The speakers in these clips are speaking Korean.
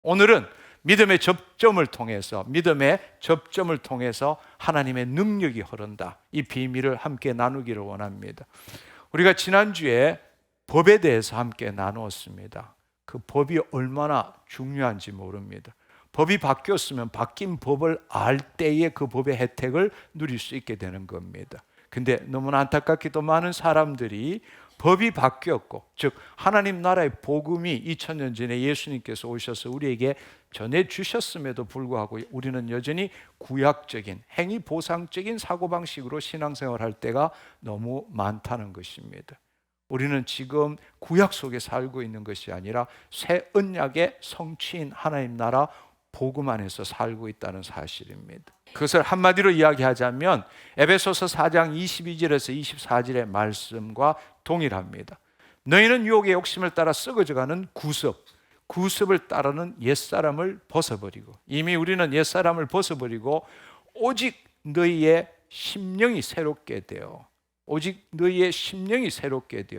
오늘은 믿음의 접점을 통해서 하나님의 능력이 흐른다. 이 비밀을 함께 나누기를 원합니다. 우리가 지난주에 법에 대해서 함께 나누었습니다. 그 법이 얼마나 중요한지 모릅니다. 법이 바뀌었으면 바뀐 법을 알 때에 그 법의 혜택을 누릴 수 있게 되는 겁니다. 근데 너무나 안타깝게도 많은 사람들이 법이 바뀌었고, 즉 하나님 나라의 복음이 2000년 전에 예수님께서 오셔서 우리에게 전해주셨음에도 불구하고 우리는 여전히 구약적인, 행위 보상적인 사고방식으로 신앙생활할 때가 너무 많다는 것입니다. 우리는 지금 구약 속에 살고 있는 것이 아니라 새 언약의 성취인 하나님 나라 복음 안에서 살고 있다는 사실입니다. 그것을 한마디로 이야기하자면 에베소서 4장 22절에서 24절의 말씀과 동일합니다. 너희는 유혹의 욕심을 따라 썩어져가는 구습을 따르는 옛사람을 벗어버리고, 이미 우리는 옛사람을 벗어버리고 오직 너희의 심령이 새롭게 되어,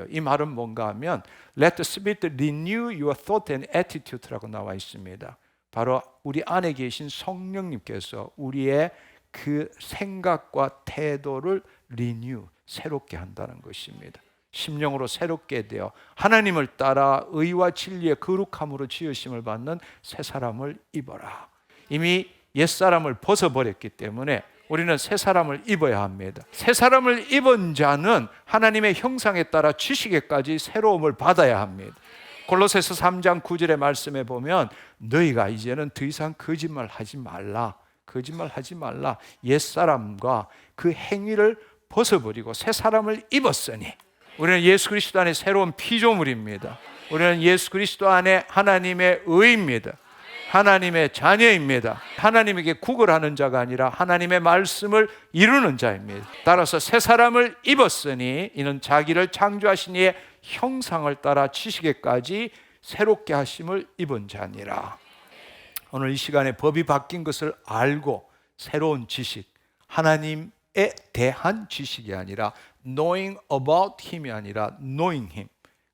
이 말은 뭔가 하면 Let the Spirit renew your thought and attitude라고 나와 있습니다. 바로 우리 안에 계신 성령님께서 우리의 그 생각과 태도를 새롭게 한다는 것입니다. 심령으로 새롭게 되어 하나님을 따라 의와 진리의 거룩함으로 지으심을 받는 새 사람을 입어라. 이미 옛사람을 벗어버렸기 때문에 우리는 새 사람을 입어야 합니다. 새 사람을 입은 자는 하나님의 형상에 따라 지식에까지 새로움을 받아야 합니다. 골로새서 3장 9절의 말씀에 보면 너희가 이제는 더 이상 거짓말하지 말라. 옛사람과 그 행위를 벗어버리고 새 사람을 입었으니, 우리는 예수 그리스도 안에 새로운 피조물입니다. 우리는 예수 그리스도 안에 하나님의 의입니다. 하나님의 자녀입니다. 하나님에게 구걸하는 자가 아니라 하나님의 말씀을 이루는 자입니다. 따라서 새 사람을 입었으니 이는 자기를 창조하신 이의 형상을 따라 지식에까지 새롭게 하심을 입은 자니라. 오늘 이 시간에 법이 바뀐 것을 알고 새로운 지식, 하나님에 대한 지식이 아니라 knowing about him이 아니라 knowing him,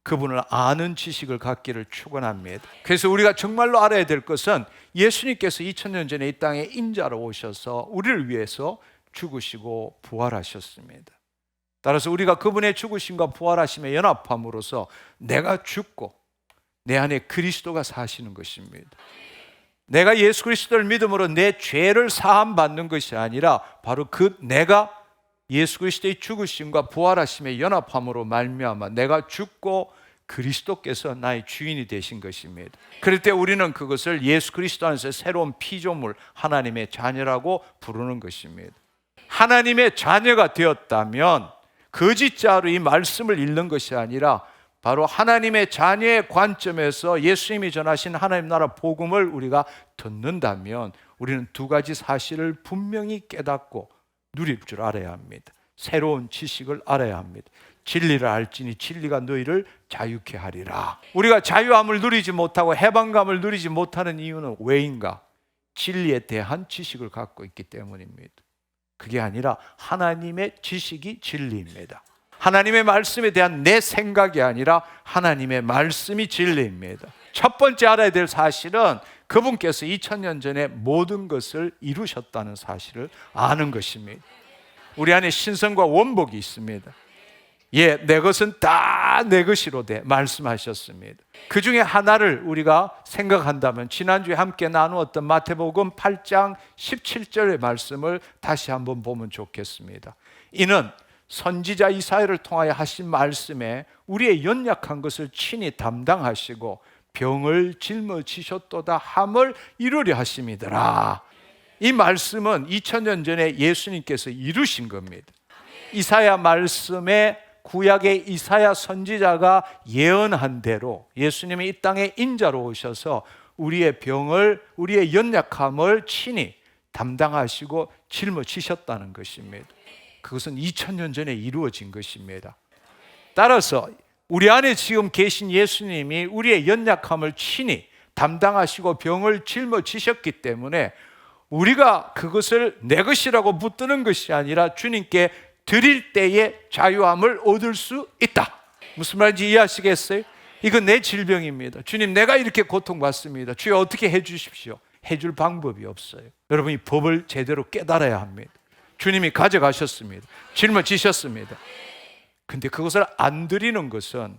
그분을 아는 지식을 갖기를 축원합니다. 그래서 우리가 정말로 알아야 될 것은 예수님께서 2000년 전에 이 땅에 인자로 오셔서 우리를 위해서 죽으시고 부활하셨습니다. 따라서 우리가 그분의 죽으심과 부활하심에 연합함으로써 내가 죽고 내 안에 그리스도가 사시는 것입니다. 내가 예수 그리스도를 믿음으로 내 죄를 사함 받는 것이 아니라 바로 그 내가 예수 그리스도의 죽으심과 부활하심에 연합함으로 말미암아 내가 죽고 그리스도께서 나의 주인이 되신 것입니다. 그럴 때 우리는 그것을 예수 그리스도 안에서 새로운 피조물, 하나님의 자녀라고 부르는 것입니다. 하나님의 자녀가 되었다면 거짓자로 이 말씀을 읽는 것이 아니라 바로 하나님의 자녀의 관점에서 예수님이 전하신 하나님 나라 복음을 우리가 듣는다면 우리는 두 가지 사실을 분명히 깨닫고 누릴 줄 알아야 합니다. 새로운 지식을 알아야 합니다. 진리를 알지니 진리가 너희를 자유케 하리라. 우리가 자유함을 누리지 못하고 해방감을 누리지 못하는 이유는 왜인가? 진리에 대한 지식을 갖고 있기 때문입니다. 그게 아니라 하나님의 지식이 진리입니다. 하나님의 말씀에 대한 내 생각이 아니라 하나님의 말씀이 진리입니다. 첫 번째 알아야 될 사실은 그분께서 2000년 전에 모든 것을 이루셨다는 사실을 아는 것입니다. 우리 안에 신성과 원복이 있습니다. 내 것은 다 내 것이로 돼 말씀하셨습니다. 그 중에 하나를 우리가 생각한다면 지난주에 함께 나누었던 마태복음 8장 17절의 말씀을 다시 한번 보면 좋겠습니다. 이는 선지자 이사야를 통하여 하신 말씀에 우리의 연약한 것을 친히 담당하시고 병을 짊어지셨도다 함을 이루려 하심이더라. 이 말씀은 2000년 전에 예수님께서 이루신 겁니다. 이사야 말씀에 구약의 이사야 선지자가 예언한 대로 예수님이 이 땅에 인자로 오셔서 우리의 병을, 우리의 연약함을 친히 담당하시고 짊어지셨다는 것입니다. 그것은 2000년 전에 이루어진 것입니다. 따라서 우리 안에 지금 계신 예수님이 우리의 연약함을 친히 담당하시고 병을 짊어지셨기 때문에 우리가 그것을 내 것이라고 붙드는 것이 아니라 주님께 드릴 때에 자유함을 얻을 수 있다. 무슨 말인지 이해하시겠어요? 이건 내 질병입니다. 주님, 내가 이렇게 고통받습니다. 주여 어떻게 해주십시오. 해줄 방법이 없어요. 여러분이 법을 제대로 깨달아야 합니다. 주님이 가져가셨습니다. 짊어지셨습니다. 근데 그것을 안 드리는 것은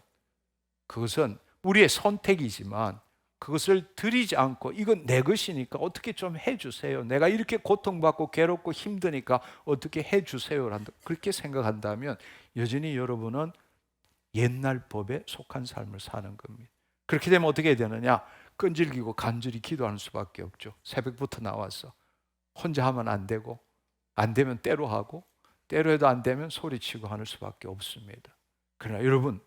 그것은 우리의 선택이지만 그것을 드리지 않고 이건 내 것이니까 어떻게 좀 해주세요. 내가 이렇게 고통받고 괴롭고 힘드니까 어떻게 해주세요. 그렇게 생각한다면 여전히 여러분은 옛날 법에 속한 삶을 사는 겁니다. 그렇게 되면 어떻게 해야 되느냐? 끈질기고 간절히 기도하는 수밖에 없죠. 새벽부터 나와서 혼자 하면 안 되고 안 되면 때로 하고 때로 해도 안 되면 소리치고 하는 수밖에 없습니다. 그러나 여러분,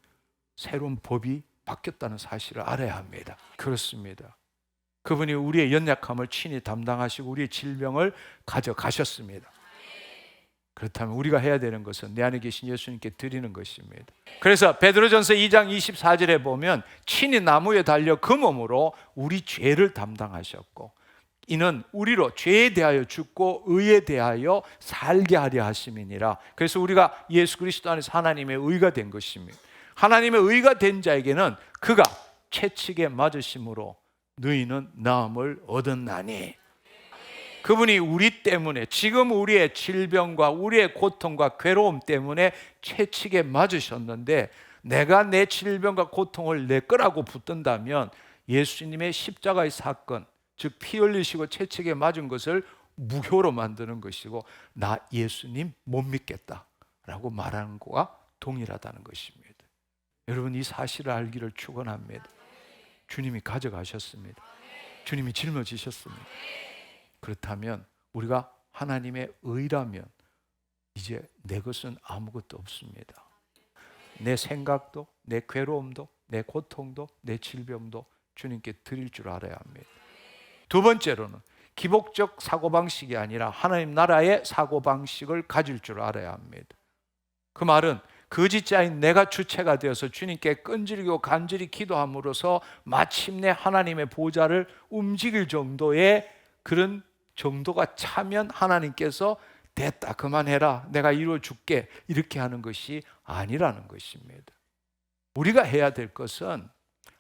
새로운 법이 바뀌었다는 사실을 알아야 합니다. 그렇습니다. 그분이 우리의 연약함을 친히 담당하시고 우리의 질병을 가져가셨습니다. 그렇다면 우리가 해야 되는 것은 내 안에 계신 예수님께 드리는 것입니다. 그래서 베드로전서 2장 24절에 보면 친히 나무에 달려 그 몸으로 우리 죄를 담당하셨고 이는 우리로 죄에 대하여 죽고 의에 대하여 살게 하려 하심이니라. 그래서 우리가 예수 그리스도 안에서 하나님의 의가 된 것입니다. 하나님의 의가 된 자에게는 그가 채찍에 맞으심으로 너희는 나음을 얻었나니. 그분이 우리 때문에 지금 우리의 질병과 우리의 고통과 괴로움 때문에 채찍에 맞으셨는데 내가 내 질병과 고통을 내 거라고 붙든다면 예수님의 십자가의 사건, 즉 피 흘리시고 채찍에 맞은 것을 무효로 만드는 것이고 나 예수님 못 믿겠다라고 말하는 것과 동일하다는 것입니다. 여러분, 이 사실을 알기를 축원합니다. 주님이 가져가셨습니다. 주님이 짊어지셨습니다. 그렇다면 우리가 하나님의 의라면 이제 내 것은 아무것도 없습니다. 내 생각도, 내 괴로움도, 내 고통도, 내 질병도 주님께 드릴 줄 알아야 합니다. 두 번째로는 기복적 사고방식이 아니라 하나님 나라의 사고방식을 가질 줄 알아야 합니다. 그 말은 거짓자인 내가 주체가 되어서 주님께 끈질기고 간절히 기도함으로써 마침내 하나님의 보좌를 움직일 정도의 그런 정도가 차면 하나님께서 됐다, 그만해라, 내가 이루어줄게, 이렇게 하는 것이 아니라는 것입니다. 우리가 해야 될 것은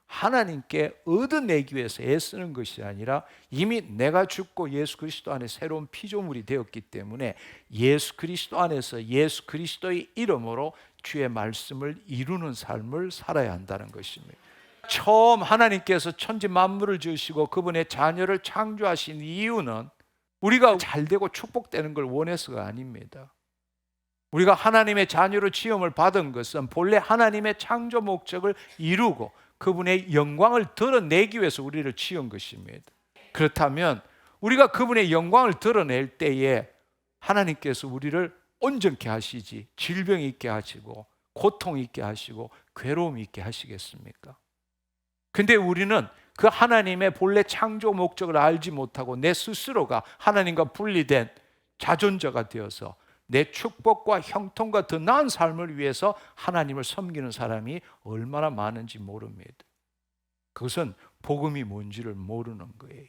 하나님께 얻어내기 위해서 애쓰는 것이 아니라 이미 내가 죽고 예수 그리스도 안에 새로운 피조물이 되었기 때문에 예수 그리스도 안에서 예수 그리스도의 이름으로 주의 말씀을 이루는 삶을 살아야 한다는 것입니다. 처음 하나님께서 천지 만물을 지으시고 그분의 자녀를 창조하신 이유는 우리가 잘되고 축복되는 걸 원해서가 아닙니다. 우리가 하나님의 자녀로 지음을 받은 것은 본래 하나님의 창조 목적을 이루고 그분의 영광을 드러내기 위해서 우리를 지은 것입니다. 그렇다면 우리가 그분의 영광을 드러낼 때에 하나님께서 우리를 온전케 하시지 질병 있게 하시고 고통 있게 하시고 괴로움 있게 하시겠습니까? 근데 우리는 그 하나님의 본래 창조 목적을 알지 못하고 내 스스로가 하나님과 분리된 자존자가 되어서 내 축복과 형통과 더 나은 삶을 위해서 하나님을 섬기는 사람이 얼마나 많은지 모릅니다. 그것은 복음이 뭔지를 모르는 거예요.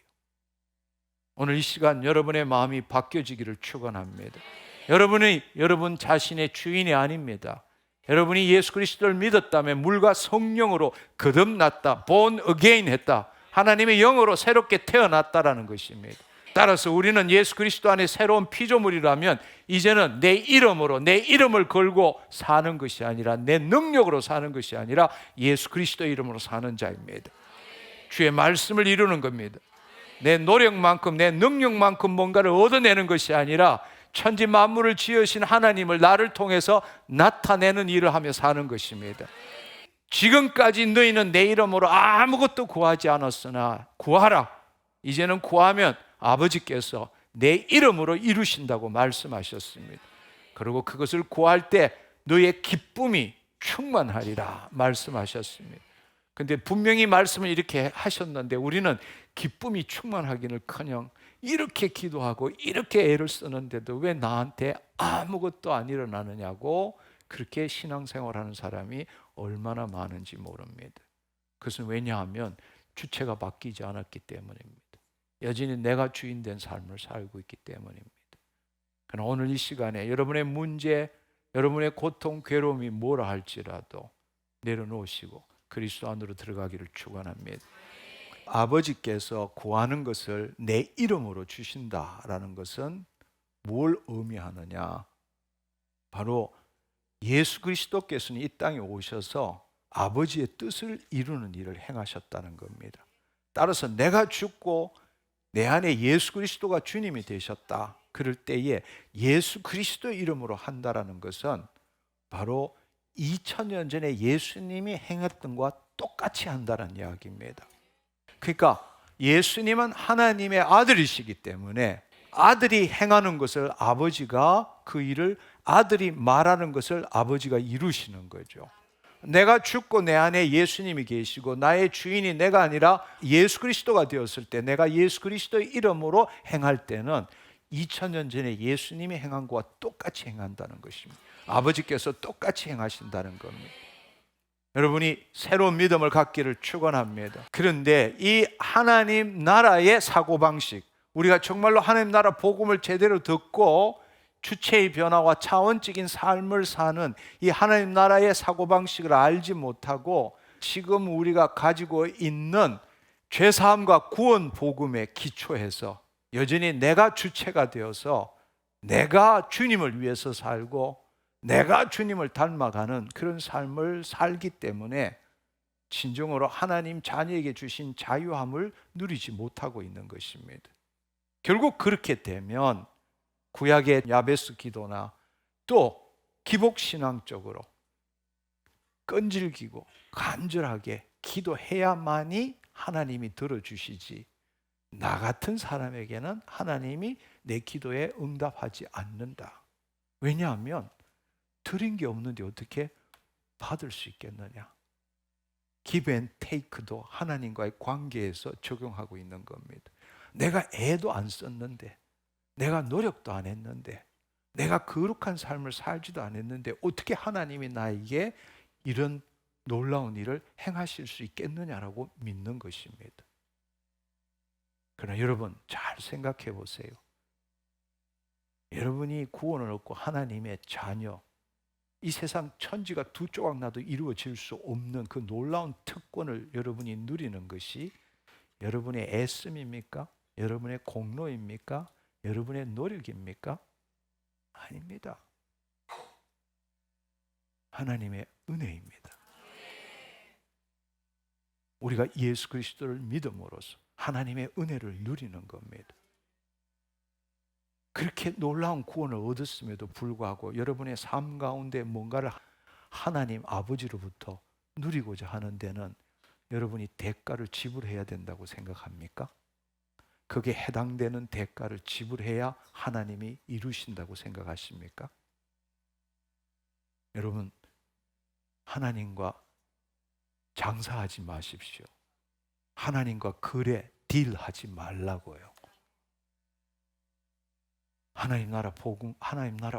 오늘 이 시간 여러분의 마음이 바뀌어지기를 축원합니다. 여러분이 여러분 자신의 주인이 아닙니다. 여러분이 예수 그리스도를 믿었다면 물과 성령으로 거듭났다, born again 했다, 하나님의 영으로 새롭게 태어났다라는 것입니다. 따라서 우리는 예수 그리스도 안에 새로운 피조물이라면 이제는 내 이름으로, 내 이름을 걸고 사는 것이 아니라 내 능력으로 사는 것이 아니라 예수 그리스도의 이름으로 사는 자입니다. 주의 말씀을 이루는 겁니다. 내 노력만큼, 내 능력만큼 뭔가를 얻어내는 것이 아니라 천지 만물을 지으신 하나님을 나를 통해서 나타내는 일을 하며 사는 것입니다. 지금까지 너희는 내 이름으로 아무것도 구하지 않았으나 구하라. 이제는 구하면 아버지께서 내 이름으로 이루신다고 말씀하셨습니다. 그리고 그것을 구할 때 너의 기쁨이 충만하리라 말씀하셨습니다. 근데 분명히 말씀을 이렇게 하셨는데 우리는 기쁨이 충만하기는커녕 이렇게 기도하고 이렇게 애를 쓰는데도 왜 나한테 아무것도 안 일어나느냐고 그렇게 신앙생활하는 사람이 얼마나 많은지 모릅니다. 그것은 왜냐하면 주체가 바뀌지 않았기 때문입니다. 여전히 내가 주인된 삶을 살고 있기 때문입니다. 그러나 오늘 이 시간에 여러분의 문제, 여러분의 고통, 괴로움이 뭐라 할지라도 내려놓으시고 그리스도 안으로 들어가기를 축원합니다. 아버지께서 구하는 것을 내 이름으로 주신다라는 것은 뭘 의미하느냐? 바로 예수 그리스도께서는 이 땅에 오셔서 아버지의 뜻을 이루는 일을 행하셨다는 겁니다. 따라서 내가 죽고 내 안에 예수 그리스도가 주님이 되셨다. 그럴 때에 예수 그리스도의 이름으로 한다라는 것은 바로 2000년 전에 예수님이 행했던 것과 똑같이 한다는 이야기입니다. 그러니까 예수님은 하나님의 아들이시기 때문에 아들이 행하는 것을 아버지가 그 일을 아들이 말하는 것을 아버지가 이루시는 거죠. 내가 죽고 내 안에 예수님이 계시고 나의 주인이 내가 아니라 예수 그리스도가 되었을 때 내가 예수 그리스도의 이름으로 행할 때는 2000년 전에 예수님이 행한 것과 똑같이 행한다는 것입니다. 아버지께서 똑같이 행하신다는 겁니다. 여러분이 새로운 믿음을 갖기를 축원합니다. 그런데 이 하나님 나라의 사고방식, 우리가 정말로 하나님 나라 복음을 제대로 듣고 주체의 변화와 차원적인 삶을 사는 이 하나님 나라의 사고방식을 알지 못하고 지금 우리가 가지고 있는 죄사함과 구원 복음에 기초해서 여전히 내가 주체가 되어서 내가 주님을 위해서 살고 내가 주님을 닮아가는 그런 삶을 살기 때문에 진정으로 하나님 자녀에게 주신 자유함을 누리지 못하고 있는 것입니다. 결국 그렇게 되면 구약의 야베스 기도나 또 기복신앙적으로 끈질기고 간절하게 기도해야만이 하나님이 들어주시지 나 같은 사람에게는 하나님이 내 기도에 응답하지 않는다. 왜냐하면 드린 게 없는데 어떻게 받을 수 있겠느냐. give and take도 하나님과의 관계에서 적용하고 있는 겁니다. 내가 애도 안 썼는데 내가 노력도 안 했는데 내가 거룩한 삶을 살지도 않았는데 어떻게 하나님이 나에게 이런 놀라운 일을 행하실 수 있겠느냐라고 믿는 것입니다. 그러나 여러분 잘 생각해 보세요. 여러분이 구원을 얻고 하나님의 자녀, 이 세상 천지가 두 조각 나도 이루어질 수 없는 그 놀라운 특권을 여러분이 누리는 것이 여러분의 애씀입니까? 여러분의 공로입니까? 여러분의 노력입니까? 아닙니다. 하나님의 은혜입니다. 우리가 예수 그리스도를 믿음으로써 하나님의 은혜를 누리는 겁니다. 그렇게 놀라운 구원을 얻었음에도 불구하고 여러분의 삶 가운데 뭔가를 하나님 아버지로부터 누리고자 하는 데는 여러분이 대가를 지불해야 된다고 생각합니까? 그게 해당되는 대가를 지불해야 하나님이 이루신다고 생각하십니까? 여러분, 하나님과 장사하지 마십시오. 하나님과 거래, 딜하지 말라고요. 하나님 나라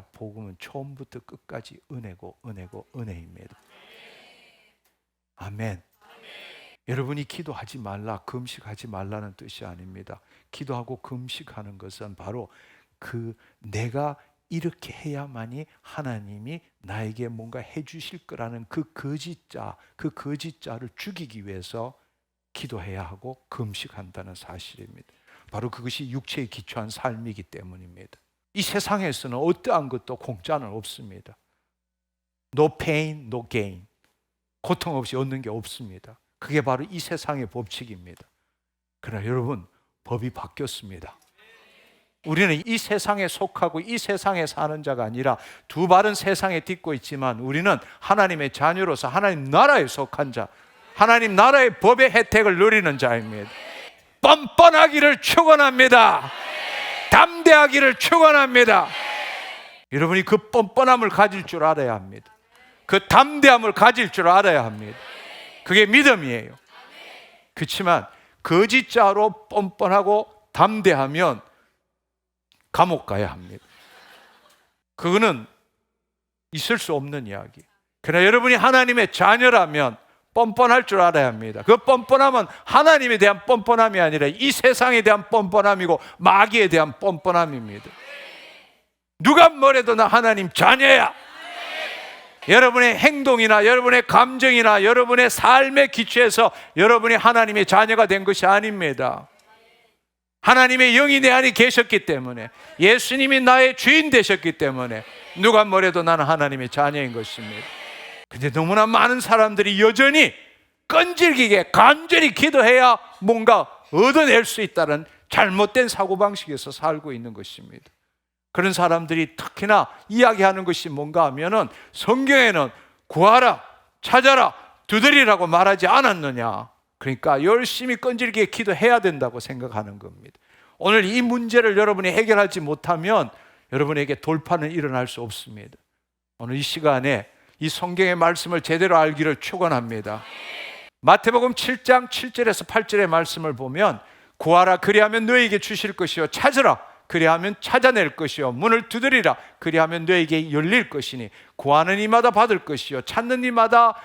복음은 처음부터 끝까지 은혜고 은혜입니다. 아멘. 여러분이 기도하지 말라, 금식하지 말라는 뜻이 아닙니다. 기도하고 금식하는 것은 바로 내가 이렇게 해야만이 하나님이 나에게 뭔가 해주실 거라는 그 거짓자를 죽이기 위해서 기도해야 하고 금식한다는 사실입니다. 바로 그것이 육체에 기초한 삶이기 때문입니다. 이 세상에서는 어떠한 것도 공짜는 없습니다. No pain, no gain. 고통 없이 얻는 게 없습니다. 그게 바로 이 세상의 법칙입니다. 그러나 여러분, 법이 바뀌었습니다. 우리는 이 세상에 속하고 이 세상에 사는 자가 아니라 두 발은 세상에 딛고 있지만 우리는 하나님의 자녀로서 하나님 나라에 속한 자, 하나님 나라의 법의 혜택을 누리는 자입니다. 뻔뻔하기를 축원합니다. 담대하기를 축원합니다. 여러분이 그 뻔뻔함을 가질 줄 알아야 합니다. 그 담대함을 가질 줄 알아야 합니다. 그게 믿음이에요. 그렇지만 거짓자로 뻔뻔하고 담대하면 감옥 가야 합니다. 그거는 있을 수 없는 이야기. 그러나 여러분이 하나님의 자녀라면 뻔뻔할 줄 알아야 합니다. 그 뻔뻔함은 하나님에 대한 뻔뻔함이 아니라 이 세상에 대한 뻔뻔함이고 마귀에 대한 뻔뻔함입니다. 누가 뭐래도 나 하나님 자녀야. 여러분의 행동이나 여러분의 감정이나 여러분의 삶의 기초에서 여러분이 하나님의 자녀가 된 것이 아닙니다. 하나님의 영이 내 안에 계셨기 때문에, 예수님이 나의 주인 되셨기 때문에 누가 뭐래도 나는 하나님의 자녀인 것입니다. 근데 너무나 많은 사람들이 여전히 끈질기게 간절히 기도해야 뭔가 얻어낼 수 있다는 잘못된 사고방식에서 살고 있는 것입니다. 그런 사람들이 특히나 이야기하는 것이 뭔가 하면은 성경에는 구하라, 찾아라, 두드리라고 말하지 않았느냐. 그러니까 열심히 끈질기게 기도해야 된다고 생각하는 겁니다. 오늘 이 문제를 여러분이 해결하지 못하면 여러분에게 돌파는 일어날 수 없습니다. 오늘 이 시간에 이 성경의 말씀을 제대로 알기를 축원합니다. 마태복음 7장 7절에서 8절의 말씀을 보면 구하라 그리하면 너에게 주실 것이요 찾으라 그리하면 찾아낼 것이요 문을 두드리라 그리하면 너에게 열릴 것이니 구하는 이마다 받을 것이요 찾는 이마다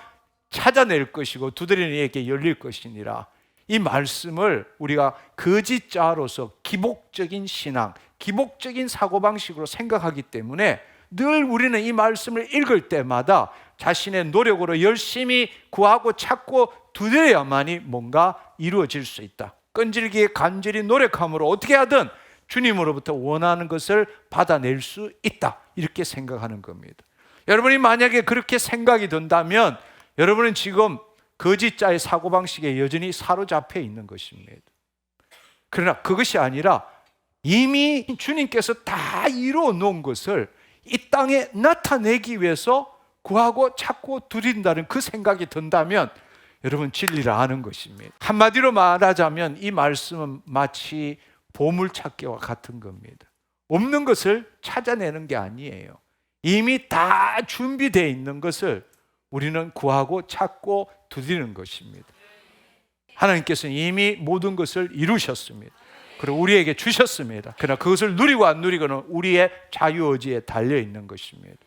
찾아낼 것이고 두드리는 이에게 열릴 것이니라. 이 말씀을 우리가 거짓자로서 기복적인 신앙, 기복적인 사고방식으로 생각하기 때문에 늘 우리는 이 말씀을 읽을 때마다 자신의 노력으로 열심히 구하고 찾고 두드려야만이 뭔가 이루어질 수 있다. 끈질기게 간절히 노력함으로 어떻게 하든 주님으로부터 원하는 것을 받아낼 수 있다. 이렇게 생각하는 겁니다. 여러분이 만약에 그렇게 생각이 든다면 여러분은 지금 거짓자의 사고방식에 여전히 사로잡혀 있는 것입니다. 그러나 그것이 아니라 이미 주님께서 다 이루어 놓은 것을 이 땅에 나타내기 위해서 구하고 찾고 두드린다는 그 생각이 든다면 여러분 진리를 아는 것입니다. 한마디로 말하자면 이 말씀은 마치 보물찾기와 같은 겁니다. 없는 것을 찾아내는 게 아니에요. 이미 다 준비되어 있는 것을 우리는 구하고 찾고 두드리는 것입니다. 하나님께서는 이미 모든 것을 이루셨습니다. 그리고 우리에게 주셨습니다. 그러나 그것을 누리고 안 누리고는 우리의 자유의지에 달려있는 것입니다.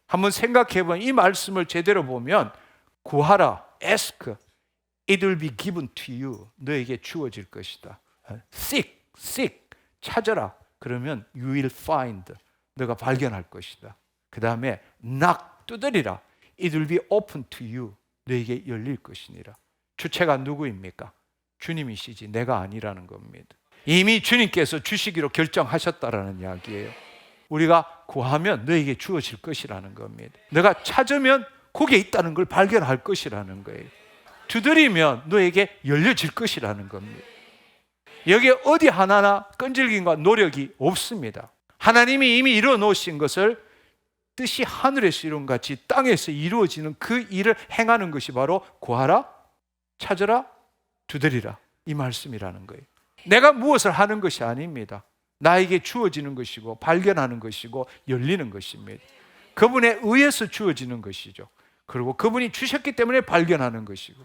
한번 생각해보면 이 말씀을 제대로 보면 구하라, ask, it will be given to you. 너에게 주어질 것이다. seek, 찾아라. 그러면 you will find. 너가 발견할 것이다. 그 다음에 knock, 두드리라. It will be open to you. 너에게 열릴 것이니라. 주체가 누구입니까? 주님이시지 내가 아니라는 겁니다. 이미 주님께서 주시기로 결정하셨다라는 이야기예요. 우리가 구하면 너에게 주어질 것이라는 겁니다. 너가 찾으면 거기에 있다는 걸 발견할 것이라는 거예요. 두드리면 너에게 열려질 것이라는 겁니다. 여기에 어디 하나나 끈질김과 노력이 없습니다. 하나님이 이미 이루어 놓으신 것을 뜻이 하늘에서 이룬 같이 땅에서 이루어지는 그 일을 행하는 것이 바로 구하라, 찾으라, 두드리라 이 말씀이라는 거예요. 내가 무엇을 하는 것이 아닙니다. 나에게 주어지는 것이고 발견하는 것이고 열리는 것입니다. 그분에 의해서 주어지는 것이죠. 그리고 그분이 주셨기 때문에 발견하는 것이고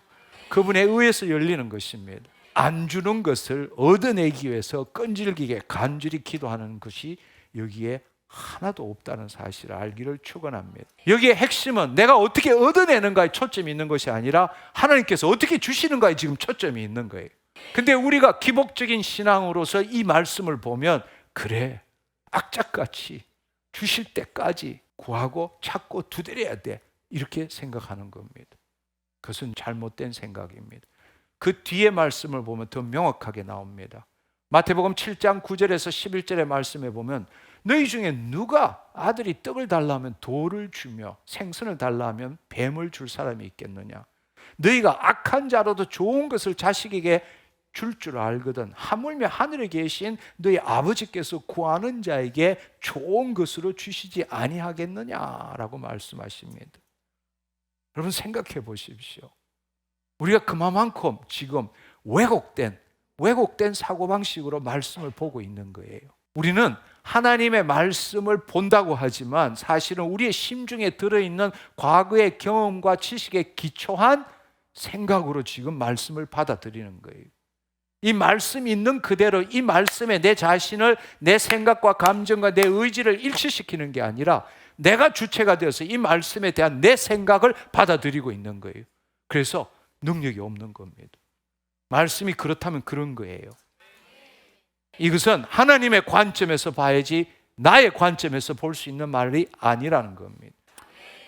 그분에 의해서 열리는 것입니다. 안 주는 것을 얻어내기 위해서 끈질기게 간절히 기도하는 것이 여기에 하나도 없다는 사실을 알기를 축원합니다. 여기에 핵심은 내가 어떻게 얻어내는가에 초점이 있는 것이 아니라 하나님께서 어떻게 주시는가에 지금 초점이 있는 거예요. 근데 우리가 기복적인 신앙으로서 이 말씀을 보면 그래 악착같이 주실 때까지 구하고 찾고 두드려야 돼 이렇게 생각하는 겁니다. 그것은 잘못된 생각입니다. 그 뒤에 말씀을 보면 더 명확하게 나옵니다. 마태복음 7장 9절에서 11절의 말씀에 보면 너희 중에 누가 아들이 떡을 달라면 돌을 주며 생선을 달라면 뱀을 줄 사람이 있겠느냐. 너희가 악한 자로도 좋은 것을 자식에게 줄 줄 알거든 하물며 하늘에 계신 너희 아버지께서 구하는 자에게 좋은 것으로 주시지 아니하겠느냐라고 말씀하십니다. 여러분 생각해 보십시오. 우리가 그만큼 지금 왜곡된 사고방식으로 말씀을 보고 있는 거예요. 우리는 하나님의 말씀을 본다고 하지만 사실은 우리의 심중에 들어있는 과거의 경험과 지식에 기초한 생각으로 지금 말씀을 받아들이는 거예요. 이 말씀이 있는 그대로 이 말씀에 내 자신을 내 생각과 감정과 내 의지를 일치시키는 게 아니라 내가 주체가 되어서 이 말씀에 대한 내 생각을 받아들이고 있는 거예요. 그래서 능력이 없는 겁니다. 말씀이 그렇다면 그런 거예요. 이것은 하나님의 관점에서 봐야지 나의 관점에서 볼 수 있는 말이 아니라는 겁니다.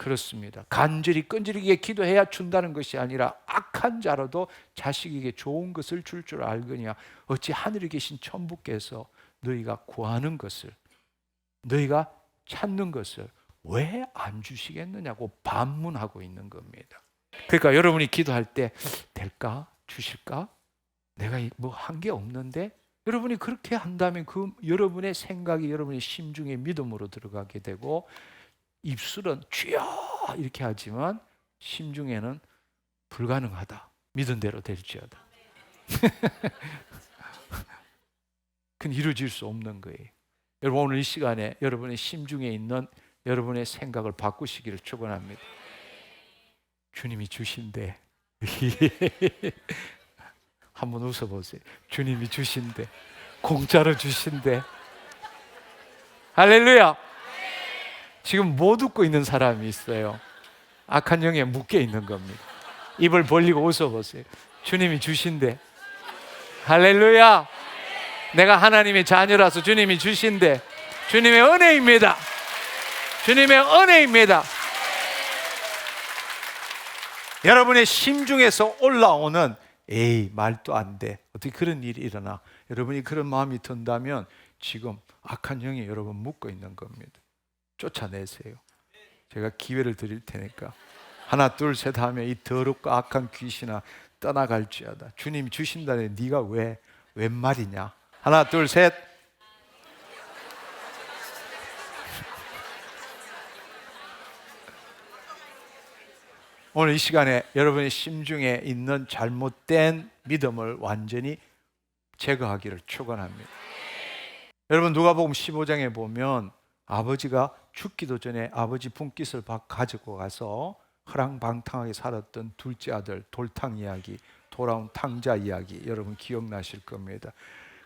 그렇습니다. 간절히 끈질기게 기도해야 준다는 것이 아니라 악한 자라도 자식에게 좋은 것을 줄 줄 알거니와 어찌 하늘에 계신 천부께서 너희가 구하는 것을, 너희가 찾는 것을 왜 안 주시겠느냐고 반문하고 있는 겁니다. 그러니까 여러분이 기도할 때 될까? 주실까? 내가 뭐 한 게 없는데? 여러분이 그렇게 한다면 그 여러분의 생각이 여러분의 심중의 믿음으로 들어가게 되고, 입술은 주여 이렇게 하지만 심중에는 불가능하다, 믿은 대로 될지어다. 그건 이루어질 수 없는 거예요. 여러분, 오늘 이 시간에 여러분의 심중에 있는 여러분의 생각을 바꾸시기를 축원합니다. 주님이 주신대. 한번 웃어보세요. 주님이 주신대. 공짜로 주신대. 할렐루야. 지금 못 웃고 있는 사람이 있어요. 악한 영에 묶여 있는 겁니다. 입을 벌리고 웃어보세요. 주님이 주신대. 할렐루야. 내가 하나님의 자녀라서 주님이 주신대. 주님의 은혜입니다. 주님의 은혜입니다. 여러분의 심중에서 올라오는 에이 말도 안 돼, 어떻게 그런 일이 일어나, 여러분이 그런 마음이 든다면 지금 악한 영이 여러분 묶고 있는 겁니다. 쫓아내세요. 제가 기회를 드릴 테니까 하나 둘 셋 하면 이 더럽고 악한 귀신아 떠나갈지어다. 주님이 주신다는데 네가 웬 말이냐. 하나 둘 셋. 오늘 이 시간에 여러분의 심중에 있는 잘못된 믿음을 완전히 제거하기를 축원합니다. 여러분, 누가복음 15장에 보면 아버지가 죽기도 전에 아버지 분깃을 가지고 가서 허랑방탕하게 살았던 둘째 아들 돌탕 이야기, 돌아온 탕자 이야기, 여러분 기억나실 겁니다.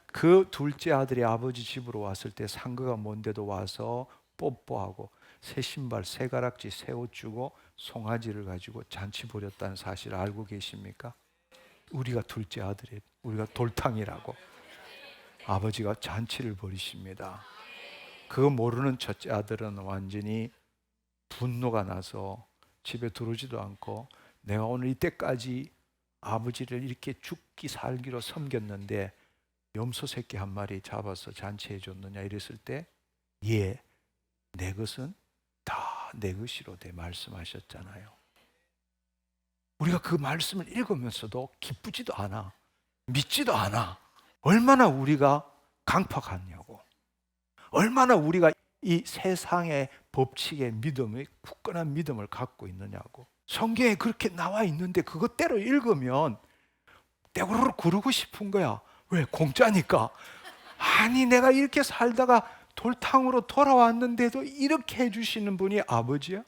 그 둘째 아들이 아버지 집으로 왔을 때 상거가 먼데도 와서 뽀뽀하고 새 신발, 새 가락지, 새 옷 주고 송아지를 가지고 잔치 벌였다는 사실을 알고 계십니까? 우리가 둘째 아들이, 우리가 돌탕이라고. 아버지가 잔치를 벌이십니다. 그거 모르는 첫째 아들은 완전히 분노가 나서 집에 들어오지도 않고, 내가 오늘 이때까지 아버지를 이렇게 죽기 살기로 섬겼는데 염소 새끼 한 마리 잡아서 잔치해 줬느냐 이랬을 때, 예, 내 것은 다 내 것이로되 말씀하셨잖아요. 우리가 그 말씀을 읽으면서도 기쁘지도 않아, 믿지도 않아. 얼마나 우리가 강팍하냐고, 얼마나 우리가 이 세상의 법칙의 믿음의 굳건한 믿음을 갖고 있느냐고. 성경에 그렇게 나와 있는데 그것대로 읽으면 떼구르르 구르고 싶은 거야. 왜? 공짜니까. 아니, 내가 이렇게 살다가 돌탕으로 돌아왔는데도 이렇게 해주시는 분이 아버지야?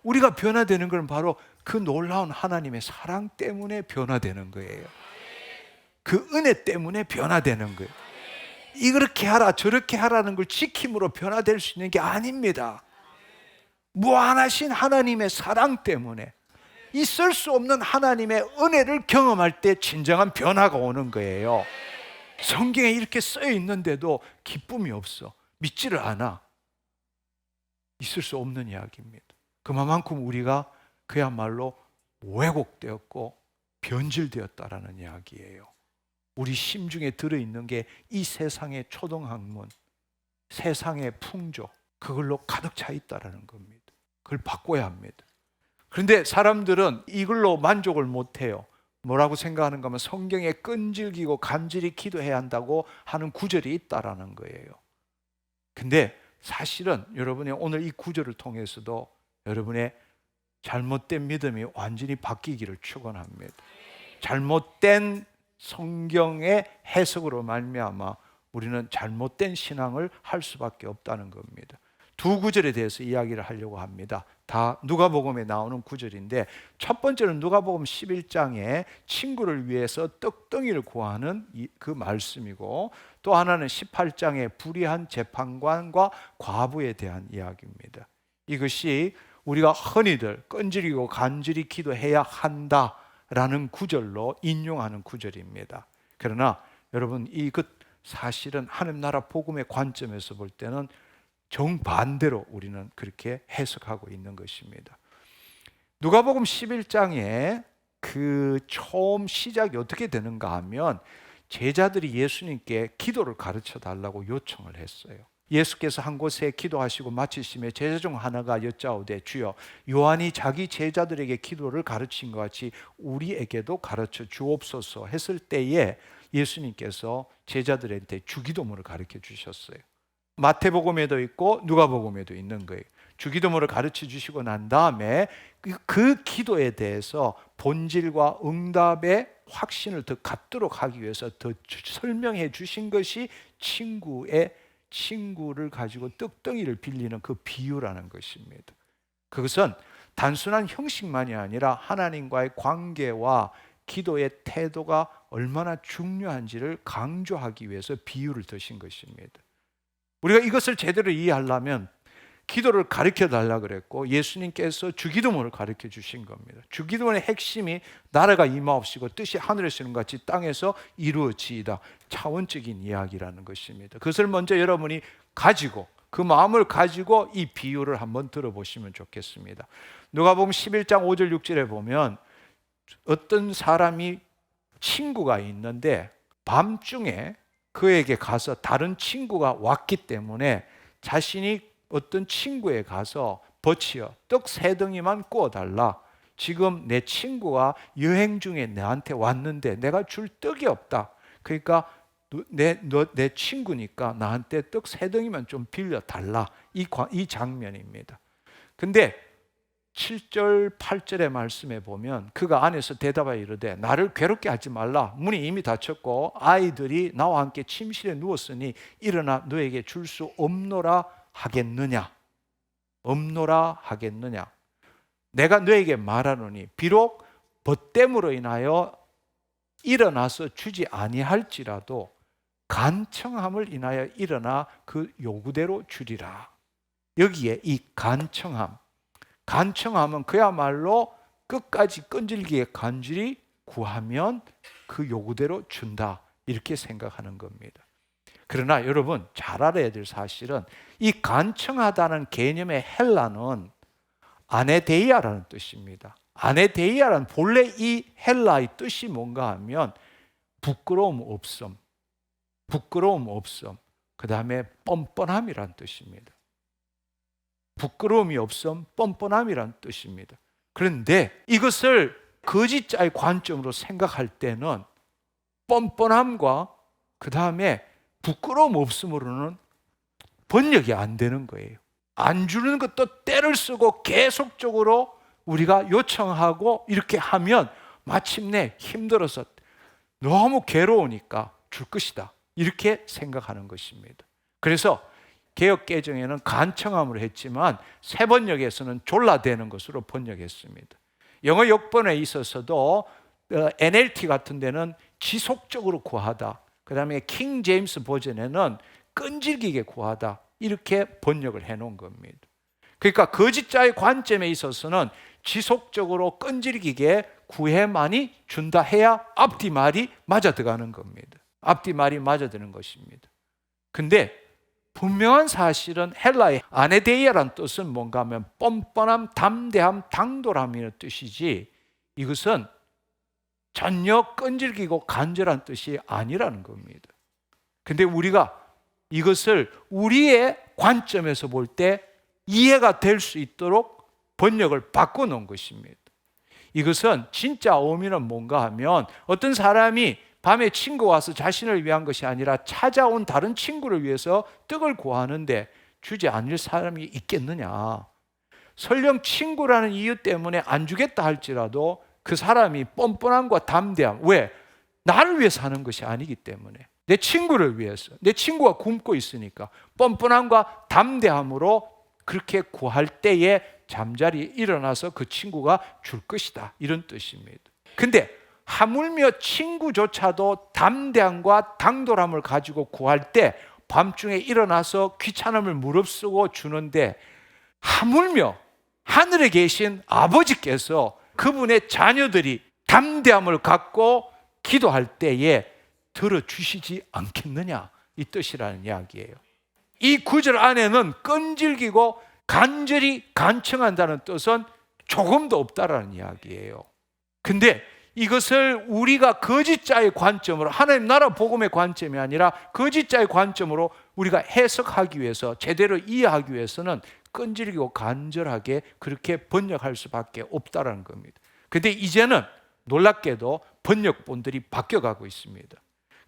우리가 변화되는 건 바로 그 놀라운 하나님의 사랑 때문에 변화되는 거예요. 그 은혜 때문에 변화되는 거예요. 이렇게 하라 저렇게 하라는 걸 지킴으로 변화될 수 있는 게 아닙니다. 무한하신 하나님의 사랑 때문에, 있을 수 없는 하나님의 은혜를 경험할 때 진정한 변화가 오는 거예요. 성경에 이렇게 써 있는데도 기쁨이 없어, 믿지를 않아. 있을 수 없는 이야기입니다. 그만큼 우리가 그야말로 왜곡되었고 변질되었다라는 이야기예요. 우리 심중에 들어있는 게 이 세상의 초등학문, 세상의 풍조, 그걸로 가득 차 있다라는 겁니다. 그걸 바꿔야 합니다. 그런데 사람들은 이걸로 만족을 못해요. 뭐라고 생각하는가 하면 성경에 끈질기고 간절히 기도해야 한다고 하는 구절이 있다라는 거예요. 근데 사실은 여러분이 오늘 이 구절을 통해서도 여러분의 잘못된 믿음이 완전히 바뀌기를 축원합니다. 잘못된 성경의 해석으로 말미암아 우리는 잘못된 신앙을 할 수밖에 없다는 겁니다. 두 구절에 대해서 이야기를 하려고 합니다. 다 누가복음에 나오는 구절인데, 첫 번째는 누가복음 11장에 친구를 위해서 떡덩이를 구하는 그 말씀이고, 또 하나는 18장의 불의한 재판관과 과부에 대한 이야기입니다. 이것이 우리가 흔히들 끈질기고 간절히 기도해야 한다라는 구절로 인용하는 구절입니다. 그러나 여러분, 사실은 하나님 나라 복음의 관점에서 볼 때는 정반대로 우리는 그렇게 해석하고 있는 것입니다. 누가복음 11장에 그 처음 시작이 어떻게 되는가 하면 제자들이 예수님께 기도를 가르쳐 달라고 요청을 했어요. 예수께서 한 곳에 기도하시고 마치심에 제자 중 하나가 여짜오되 주여 요한이 자기 제자들에게 기도를 가르친 것 같이 우리에게도 가르쳐 주옵소서 했을 때에 예수님께서 제자들한테 주기도문을 가르쳐 주셨어요. 마태복음에도 있고 누가복음에도 있는 거예요. 주기도문을 가르쳐 주시고 난 다음에 그 기도에 대해서 본질과 응답의 확신을 더 갖도록 하기 위해서 더 설명해 주신 것이 친구를 가지고 떡덩이를 빌리는 그 비유라는 것입니다. 그것은 단순한 형식만이 아니라 하나님과의 관계와 기도의 태도가 얼마나 중요한지를 강조하기 위해서 비유를 드신 것입니다. 우리가 이것을 제대로 이해하려면 기도를 가르쳐 달라 그랬고 예수님께서 주기도문을 가르쳐 주신 겁니다. 주기도문의 핵심이 나라가 임하옵시고 뜻이 하늘에서 이룬 같이 땅에서 이루어지이다. 차원적인 이야기라는 것입니다. 그것을 먼저 여러분이 가지고 그 마음을 가지고 이 비유를 한번 들어보시면 좋겠습니다. 누가복음 11장 5절 6절에 보면 어떤 사람이 친구가 있는데 밤중에 그에게 가서 다른 친구가 왔기 때문에 자신이 어떤 친구에 가서 버치어 떡 3덩이만 구워달라. 지금 내 친구가 여행 중에 나한테 왔는데 내가 줄 떡이 없다. 그러니까 내 친구니까 나한테 떡 3덩이만 좀 빌려달라. 이 장면입니다. 근데 7절 8절의 말씀에 보면 그가 안에서 대답하여 이르되 나를 괴롭게 하지 말라. 문이 이미 닫혔고 아이들이 나와 함께 침실에 누웠으니 일어나 너에게 줄 수 없노라 하겠느냐? 없노라 하겠느냐? 내가 너에게 말하노니 비록 벗됨으로 인하여 일어나서 주지 아니할지라도 간청함을 인하여 일어나 그 요구대로 주리라. 여기에 이 간청함은 그야말로 끝까지 끈질기게 간절히 구하면 그 요구대로 준다. 이렇게 생각하는 겁니다. 그러나 여러분 잘 알아야 될 사실은 이 간청하다는 개념의 헬라는 아네데이아라는 뜻입니다. 아네데이아라는 본래 이 헬라의 뜻이 뭔가 하면 부끄러움 없음, 그 다음에 뻔뻔함이란 뜻입니다. 부끄러움이 없음, 뻔뻔함이란 뜻입니다. 그런데 이것을 거짓자의 관점으로 생각할 때는 뻔뻔함과 그 다음에 부끄러움 없음으로는 번역이 안 되는 거예요. 안 주는 것도 때를 쓰고 계속적으로 우리가 요청하고 이렇게 하면 마침내 힘들어서 너무 괴로우니까 줄 것이다. 이렇게 생각하는 것입니다. 그래서 개역 개정에는 간청함으로 했지만 새 번역에서는 졸라대는 것으로 번역했습니다. 영어 역본에 있어서도 NLT 같은 데는 지속적으로 구하다. 그 다음에 킹 제임스 버전에는 끈질기게 구하다. 이렇게 번역을 해놓은 겁니다. 그러니까 거짓자의 관점에 있어서는 지속적으로 끈질기게 구해만이 준다 해야 앞뒤 말이 맞아 들어가는 겁니다. 앞뒤 말이 맞아 드는 것입니다. 근데 분명한 사실은 헬라의 아네데이아라는 뜻은 뭔가 하면 뻔뻔함, 담대함, 당돌함이라는 뜻이지 이것은 전혀 끈질기고 간절한 뜻이 아니라는 겁니다. 근데 우리가 이것을 우리의 관점에서 볼 때 이해가 될 수 있도록 번역을 바꿔놓은 것입니다. 이것은 진짜 의미는 뭔가 하면 어떤 사람이 밤에 친구가 와서 자신을 위한 것이 아니라 찾아온 다른 친구를 위해서 떡을 구하는데 주지 않을 사람이 있겠느냐. 설령 친구라는 이유 때문에 안 주겠다 할지라도 그 사람이 뻔뻔함과 담대함, 왜? 나를 위해서 하는 것이 아니기 때문에 내 친구를 위해서, 내 친구가 굶고 있으니까 뻔뻔함과 담대함으로 그렇게 구할 때에 잠자리 일어나서 그 친구가 줄 것이다, 이런 뜻입니다. 근데 하물며 친구조차도 담대함과 당돌함을 가지고 구할 때 밤중에 일어나서 귀찮음을 무릅쓰고 주는데 하물며 하늘에 계신 아버지께서 그분의 자녀들이 담대함을 갖고 기도할 때에 들어주시지 않겠느냐, 이 뜻이라는 이야기예요. 이 구절 안에는 끈질기고 간절히 간청한다는 뜻은 조금도 없다라는 이야기예요. 근데 이것을 우리가 거짓자의 관점으로, 하나님 나라 복음의 관점이 아니라 거짓자의 관점으로 우리가 해석하기 위해서, 제대로 이해하기 위해서는 끈질기고 간절하게 그렇게 번역할 수밖에 없다라는 겁니다. 근데 이제는 놀랍게도 번역본들이 바뀌어가고 있습니다.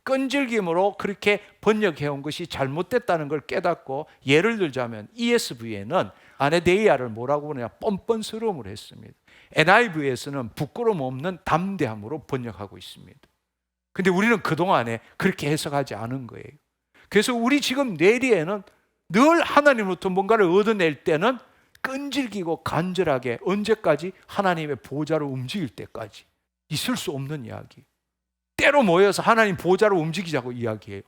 끈질김으로 그렇게 번역해온 것이 잘못됐다는 걸 깨닫고, 예를 들자면 ESV에는 아네데이아를 뭐라고 부르냐, 뻔뻔스러움으로 했습니다. NIV에서는 부끄러움 없는 담대함으로 번역하고 있습니다. 근데 우리는 그동안에 그렇게 해석하지 않은 거예요. 그래서 우리 지금 뇌리에는 늘 하나님으로부터 뭔가를 얻어낼 때는 끈질기고 간절하게, 언제까지? 하나님의 보좌를 움직일 때까지. 있을 수 없는 이야기. 때로 모여서 하나님 보좌를 움직이자고 이야기해요.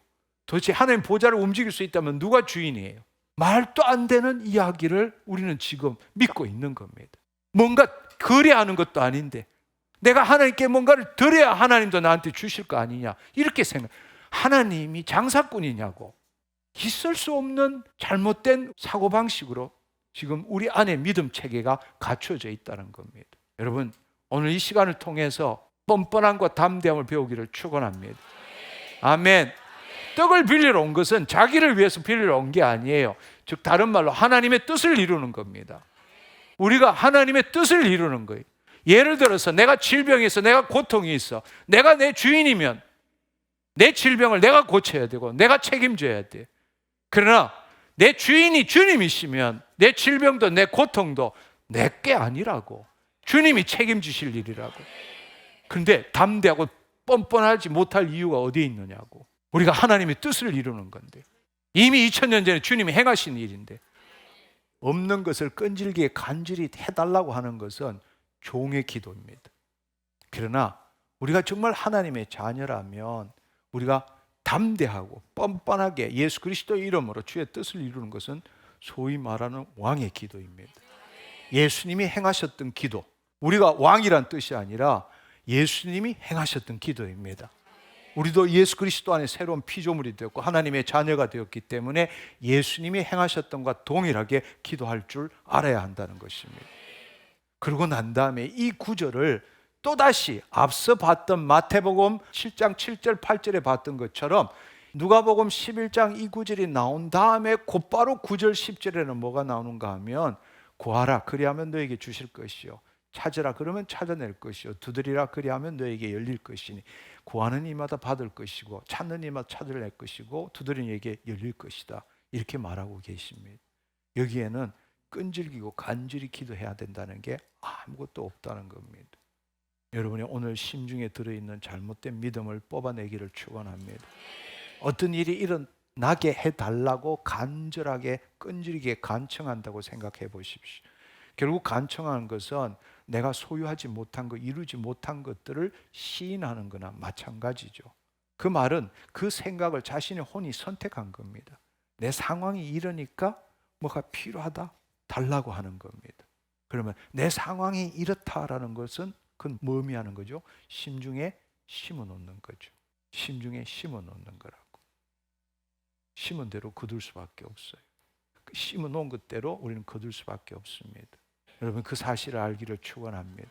도대체 하나님 보좌를 움직일 수 있다면 누가 주인이에요? 말도 안 되는 이야기를 우리는 지금 믿고 있는 겁니다. 뭔가 거래하는 것도 아닌데 내가 하나님께 뭔가를 드려야 하나님도 나한테 주실 거 아니냐, 이렇게 생각. 하나님이 장사꾼이냐고. 있을 수 없는 잘못된 사고방식으로 지금 우리 안에 믿음 체계가 갖춰져 있다는 겁니다. 여러분, 오늘 이 시간을 통해서 뻔뻔함과 담대함을 배우기를 축원합니다. 아멘. 떡을 빌리러 온 것은 자기를 위해서 빌리러 온 게 아니에요. 즉 다른 말로 하나님의 뜻을 이루는 겁니다. 우리가 하나님의 뜻을 이루는 거예요. 예를 들어서 내가 질병이 있어, 내가 고통이 있어. 내가 내 주인이면 내 질병을 내가 고쳐야 되고 내가 책임져야 돼. 그러나 내 주인이 주님이시면 내 질병도 내 고통도 내게 아니라고. 주님이 책임지실 일이라고. 그런데 담대하고 뻔뻔하지 못할 이유가 어디에 있느냐고. 우리가 하나님의 뜻을 이루는 건데, 이미 2000년 전에 주님이 행하신 일인데, 없는 것을 끈질기게 간절히 해달라고 하는 것은 종의 기도입니다. 그러나 우리가 정말 하나님의 자녀라면 우리가 담대하고 뻔뻔하게 예수 그리스도의 이름으로 주의 뜻을 이루는 것은 소위 말하는 왕의 기도입니다. 예수님이 행하셨던 기도, 우리가 왕이란 뜻이 아니라 예수님이 행하셨던 기도입니다. 우리도 예수 그리스도 안에 새로운 피조물이 되었고 하나님의 자녀가 되었기 때문에 예수님이 행하셨던 것과 동일하게 기도할 줄 알아야 한다는 것입니다. 그러고 난 다음에 이 구절을 또다시 앞서 봤던 마태복음 7장 7절 8절에 봤던 것처럼 누가복음 11장 이 구절이 나온 다음에 곧바로 9절 10절에는 뭐가 나오는가 하면, 구하라 그리하면 너에게 주실 것이요, 찾으라 그러면 찾아낼 것이요, 두드리라 그리하면 너에게 열릴 것이니 구하는 이마다 받을 것이고 찾는 이마다 찾아낼 것이고 두드리는 이에게 열릴 것이다, 이렇게 말하고 계십니다. 여기에는 끈질기고 간절히 기도해야 된다는 게 아무것도 없다는 겁니다. 여러분이 오늘 심중에 들어있는 잘못된 믿음을 뽑아내기를 축원합니다. 어떤 일이 일어나게 해달라고 간절하게 끈질기게 간청한다고 생각해 보십시오. 결국 간청하는 것은 내가 소유하지 못한 것, 이루지 못한 것들을 시인하는 거나 마찬가지죠. 그 말은 그 생각을 자신의 혼이 선택한 겁니다. 내 상황이 이러니까 뭐가 필요하다, 달라고 하는 겁니다. 그러면 내 상황이 이렇다라는 것은 그건 뭐 의미하는 거죠? 심중에 심어 놓는 거죠. 심중에 심어 놓는 거라고. 심은 대로 거둘 수밖에 없어요. 심어 놓은 것대로 우리는 거둘 수밖에 없습니다. 여러분, 그 사실을 알기를 축원합니다.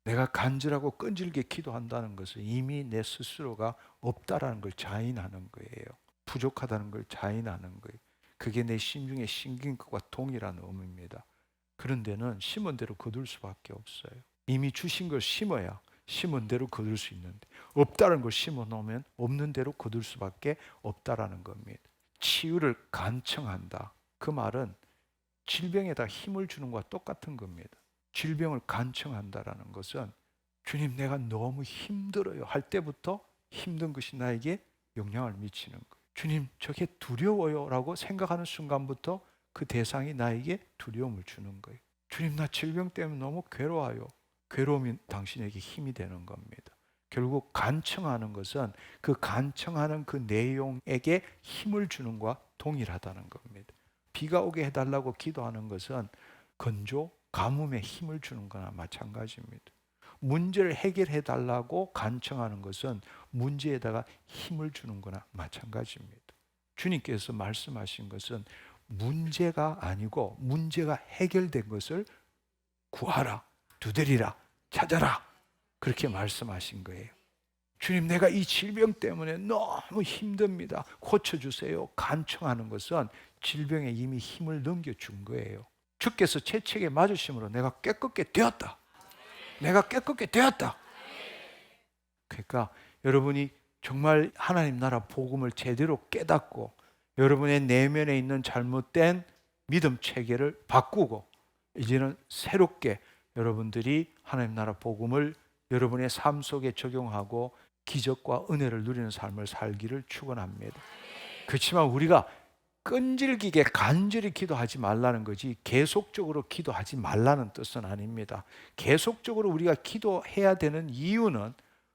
내가 간절하고 끈질게 기도한다는 것은 이미 내 스스로가 없다라는 걸 자인하는 거예요. 부족하다는 걸 자인하는 거예요. 그게 내 심중에 심긴 것과 동일한 의미입니다. 그런 데는 심은 대로 거둘 수밖에 없어요. 이미 주신 걸 심어야 심은 대로 거둘 수 있는데, 없다는 걸 심어 놓으면 없는 대로 거둘 수밖에 없다라는 겁니다. 치유를 간청한다, 그 말은 질병에다 힘을 주는 것과 똑같은 겁니다. 질병을 간청한다라는 것은 주님 내가 너무 힘들어요 할 때부터 힘든 것이 나에게 영향을 미치는 거예요. 주님 저게 두려워요 라고 생각하는 순간부터 그 대상이 나에게 두려움을 주는 거예요. 주님 나 질병 때문에 너무 괴로워요. 괴로움이 당신에게 힘이 되는 겁니다. 결국 간청하는 것은 그 간청하는 그 내용에게 힘을 주는 것과 동일하다는 겁니다. 비가 오게 해달라고 기도하는 것은 건조, 가뭄에 힘을 주는 거나 마찬가지입니다. 문제를 해결해달라고 간청하는 것은 문제에다가 힘을 주는 거나 마찬가지입니다. 주님께서 말씀하신 것은 문제가 아니고 문제가 해결된 것을 구하라, 두드리라, 찾아라, 그렇게 말씀하신 거예요. 주님, 내가 이 질병 때문에 너무 힘듭니다, 고쳐주세요, 간청하는 것은 질병에 이미 힘을 넘겨준 거예요. 주께서 채찍에 맞으심으로 내가 깨끗게 되었다. 내가 깨끗게 되었다. 그러니까 여러분이 정말 하나님 나라 복음을 제대로 깨닫고 여러분의 내면에 있는 잘못된 믿음 체계를 바꾸고 이제는 새롭게 여러분들이 하나님 나라 복음을 여러분의 삶 속에 적용하고 기적과 은혜를 누리는 삶을 살기를 축원합니다. 그렇지만 우리가 끈질기게 간절히 기도하지 말라는 거지 계속적으로 기도하지 말라는 뜻은 아닙니다. 계속적으로 우리가 기도해야 되는 이유는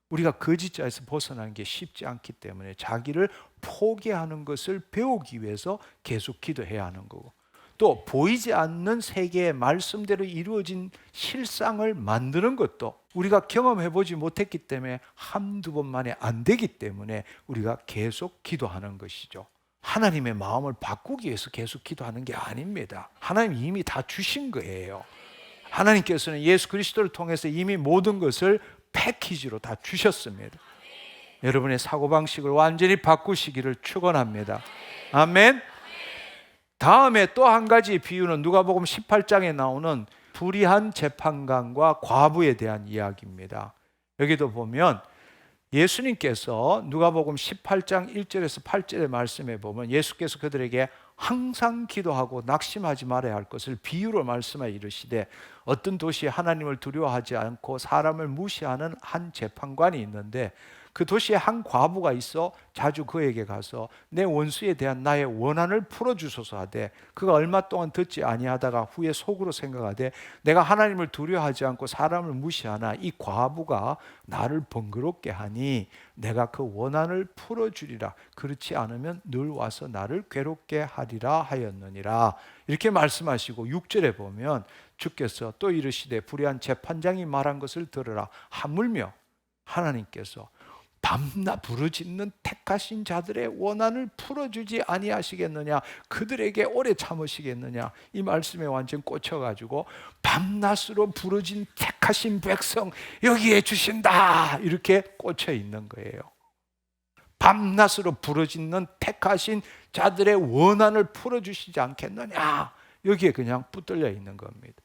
우리가 거짓자에서 벗어나는 게 쉽지 않기 때문에 자기를 포기하는 것을 배우기 위해서 계속 기도해야 하는 거고, 또 보이지 않는 세계의 말씀대로 이루어진 실상을 만드는 것도 우리가 경험해보지 못했기 때문에 한두 번 만에 안 되기 때문에 우리가 계속 기도하는 것이죠. 하나님의 마음을 바꾸기 위해서 계속 기도하는 게 아닙니다. 하나님 이미 다 주신 거예요. 하나님께서는 예수 그리스도를 통해서 이미 모든 것을 패키지로 다 주셨습니다. 여러분의 사고방식을 완전히 바꾸시기를 축원합니다. 아멘. 다음에 또 한 가지 비유는 누가복음 18장에 나오는 불의한 재판관과 과부에 대한 이야기입니다. 여기도 보면 예수님께서 누가복음 18장 1절에서 8절의 말씀에 보면 예수께서 그들에게 항상 기도하고 낙심하지 말아야 할 것을 비유로 말씀하여 이르시되, 어떤 도시에 하나님을 두려워하지 않고 사람을 무시하는 한 재판관이 있는데 그 도시에 한 과부가 있어 자주 그에게 가서 내 원수에 대한 나의 원한을 풀어주소서 하되, 그가 얼마 동안 듣지 아니하다가 후에 속으로 생각하되 내가 하나님을 두려워하지 않고 사람을 무시하나 이 과부가 나를 번거롭게 하니 내가 그 원한을 풀어주리라. 그렇지 않으면 늘 와서 나를 괴롭게 하리라 하였느니라. 이렇게 말씀하시고 6절에 보면 주께서 또 이르시되 불의한 재판장이 말한 것을 들으라. 하물며 하나님께서 밤낮 부르짖는 택하신 자들의 원한을 풀어주지 아니하시겠느냐, 그들에게 오래 참으시겠느냐. 이 말씀에 완전 꽂혀가지고 밤낮으로 부르짖은 택하신 백성 여기에 주신다, 이렇게 꽂혀 있는 거예요. 밤낮으로 부르짖는 택하신 자들의 원한을 풀어주시지 않겠느냐, 여기에 그냥 붙들려 있는 겁니다.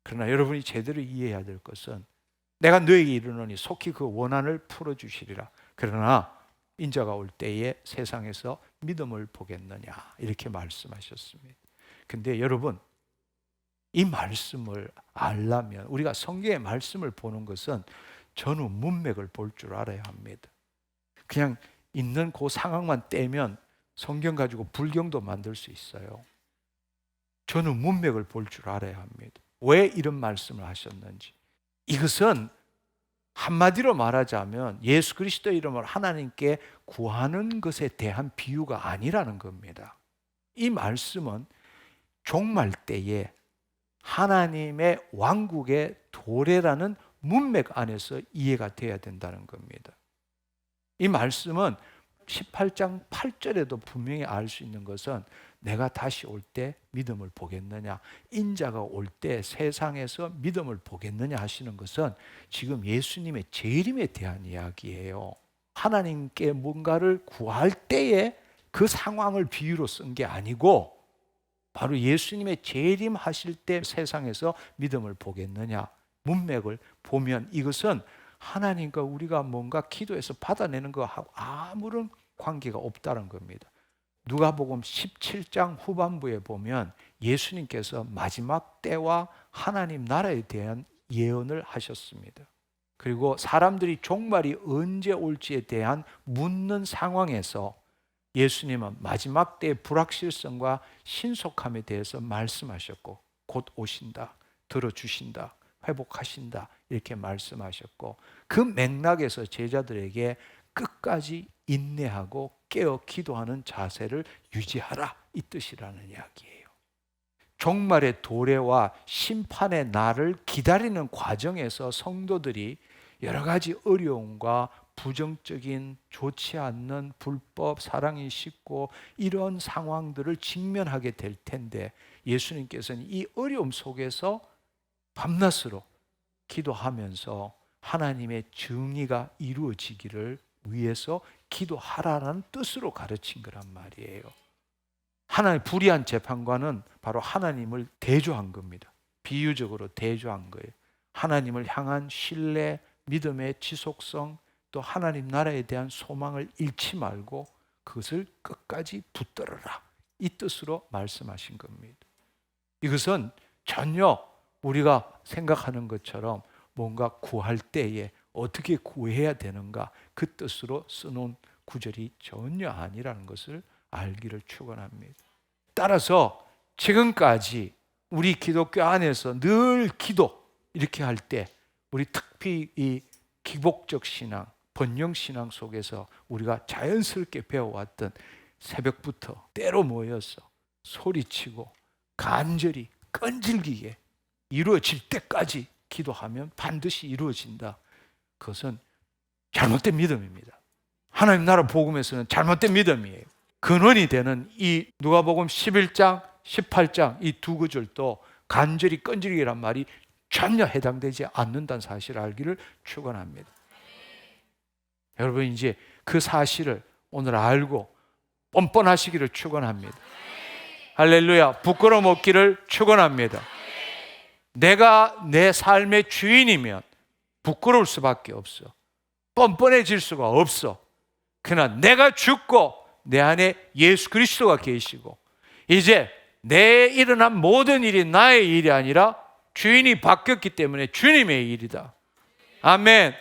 그러나 여러분이 제대로 이해해야 될 것은 내가 너에게 이르노니 속히 그 원한을 풀어주시리라. 그러나 인자가 올 때에 세상에서 믿음을 보겠느냐, 이렇게 말씀하셨습니다. 근데 여러분, 이 말씀을 알려면 우리가 성경의 말씀을 보는 것은 전후 문맥을 볼 줄 알아야 합니다. 그냥 있는 그 상황만 떼면 성경 가지고 불경도 만들 수 있어요. 전후 문맥을 볼 줄 알아야 합니다. 왜 이런 말씀을 하셨는지. 이것은 한마디로 말하자면 예수 그리스도의 이름을 하나님께 구하는 것에 대한 비유가 아니라는 겁니다. 이 말씀은 종말 때에 하나님의 왕국의 도래라는 문맥 안에서 이해가 돼야 된다는 겁니다. 이 말씀은 18장 8절에도 분명히 알 수 있는 것은 내가 다시 올 때 믿음을 보겠느냐, 인자가 올 때 세상에서 믿음을 보겠느냐 하시는 것은 지금 예수님의 재림에 대한 이야기예요. 하나님께 뭔가를 구할 때에 그 상황을 비유로 쓴 게 아니고 바로 예수님의 재림하실 때 세상에서 믿음을 보겠느냐 문맥을 보면 이것은 하나님과 우리가 뭔가 기도해서 받아내는 것하고 아무런 관계가 없다는 겁니다. 누가복음 17장 후반부에 보면 예수님께서 마지막 때와 하나님 나라에 대한 예언을 하셨습니다. 그리고 사람들이 종말이 언제 올지에 대한 묻는 상황에서 예수님은 마지막 때의 불확실성과 신속함에 대해서 말씀하셨고 곧 오신다, 들어주신다, 회복하신다, 이렇게 말씀하셨고 그 맥락에서 제자들에게 끝까지 인내하고 깨어 기도하는 자세를 유지하라, 이 뜻이라는 이야기예요. 종말의 도래와 심판의 날을 기다리는 과정에서 성도들이 여러 가지 어려움과 부정적인 좋지 않는 불법 사랑이 싣고 이런 상황들을 직면하게 될 텐데 예수님께서는 이 어려움 속에서 밤낮으로 기도하면서 하나님의 정의가 이루어지기를 위해서 기도하라는 뜻으로 가르친 거란 말이에요. 하나님의 불의한 재판관은 바로 하나님을 대조한 겁니다. 비유적으로 대조한 거예요. 하나님을 향한 신뢰, 믿음의 지속성, 또 하나님 나라에 대한 소망을 잃지 말고 그것을 끝까지 붙들어라, 이 뜻으로 말씀하신 겁니다. 이것은 전혀 우리가 생각하는 것처럼 뭔가 구할 때에 어떻게 구해야 되는가 그 뜻으로 써놓은 구절이 전혀 아니라는 것을 알기를 축원합니다. 따라서 지금까지 우리 기독교 안에서 늘 기도 이렇게 할 때 우리 특히 이 기복적 신앙, 번영 신앙 속에서 우리가 자연스럽게 배워왔던 새벽부터 때로 모여서 소리치고 간절히 끈질기게 이루어질 때까지 기도하면 반드시 이루어진다. 그것은 잘못된 믿음입니다. 하나님 나라 복음에서는 잘못된 믿음이에요. 근원이 되는 이 누가복음 11장, 18장 이 두 구절도 간절히 끈질기란 말이 전혀 해당되지 않는다는 사실을 알기를 축원합니다. 여러분 이제 그 사실을 오늘 알고 뻔뻔하시기를 축원합니다. 할렐루야. 부끄러움 없기를 축원합니다. 내가 내 삶의 주인이면 부끄러울 수밖에 없어. 뻔뻔해질 수가 없어. 그러나 내가 죽고 내 안에 예수 그리스도가 계시고 이제 내 일어난 모든 일이 나의 일이 아니라 주인이 바뀌었기 때문에 주님의 일이다. 아멘.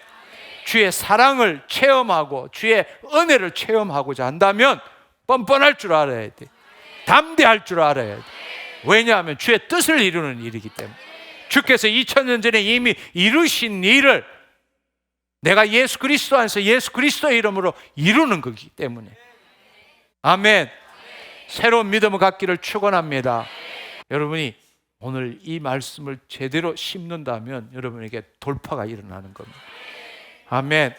주의 사랑을 체험하고 주의 은혜를 체험하고자 한다면 뻔뻔할 줄 알아야 돼. 담대할 줄 알아야 돼. 왜냐하면 주의 뜻을 이루는 일이기 때문에. 주께서 2000년 전에 이미 이루신 일을 내가 예수 그리스도 안에서 예수 그리스도의 이름으로 이루는 거기 때문에. 아멘. 새로운 믿음을 갖기를 축원합니다. 여러분이 오늘 이 말씀을 제대로 심는다면 여러분에게 돌파가 일어나는 겁니다. 아멘.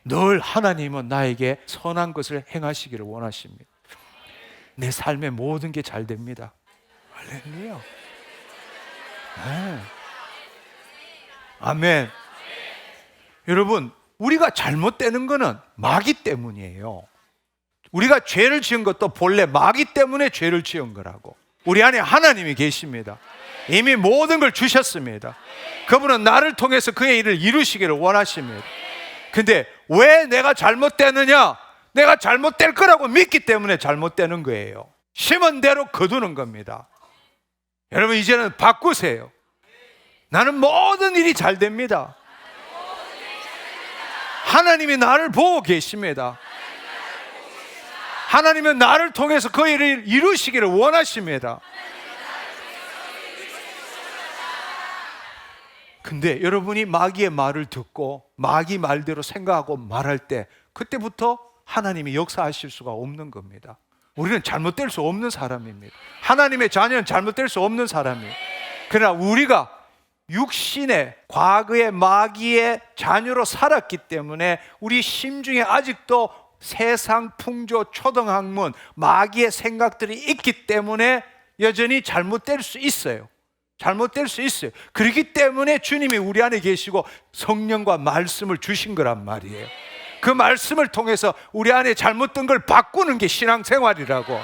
늘 하나님은 나에게 선한 것을 행하시기를 원하십니다. 내 삶의 모든 게 잘 됩니다. 할렐루야. 네. 아멘. 여러분, 우리가 잘못되는 것은 마귀 때문이에요. 우리가 죄를 지은 것도 본래 마귀 때문에 죄를 지은 거라고. 우리 안에 하나님이 계십니다. 이미 모든 걸 주셨습니다. 그분은 나를 통해서 그의 일을 이루시기를 원하십니다. 근데 왜 내가 잘못되느냐? 내가 잘못될 거라고 믿기 때문에 잘못되는 거예요. 심은 대로 거두는 겁니다. 여러분 이제는 바꾸세요. 나는 모든 일이 잘 됩니다. 하나님이 나를 보고 계십니다. 하나님은 나를 통해서 그 일을 이루시기를 원하십니다. 근데 여러분이 마귀의 말을 듣고 마귀 말대로 생각하고 말할 때 그때부터 하나님이 역사하실 수가 없는 겁니다. 우리는 잘못될 수 없는 사람입니다. 하나님의 자녀는 잘못될 수 없는 사람이에요. 그러나 우리가 육신의 과거의 마귀의 자녀로 살았기 때문에 우리 심중에 아직도 세상 풍조 초등학문 마귀의 생각들이 있기 때문에 여전히 잘못될 수 있어요. 잘못될 수 있어요. 그렇기 때문에 주님이 우리 안에 계시고 성령과 말씀을 주신 거란 말이에요. 그 말씀을 통해서 우리 안에 잘못된 걸 바꾸는 게 신앙생활이라고.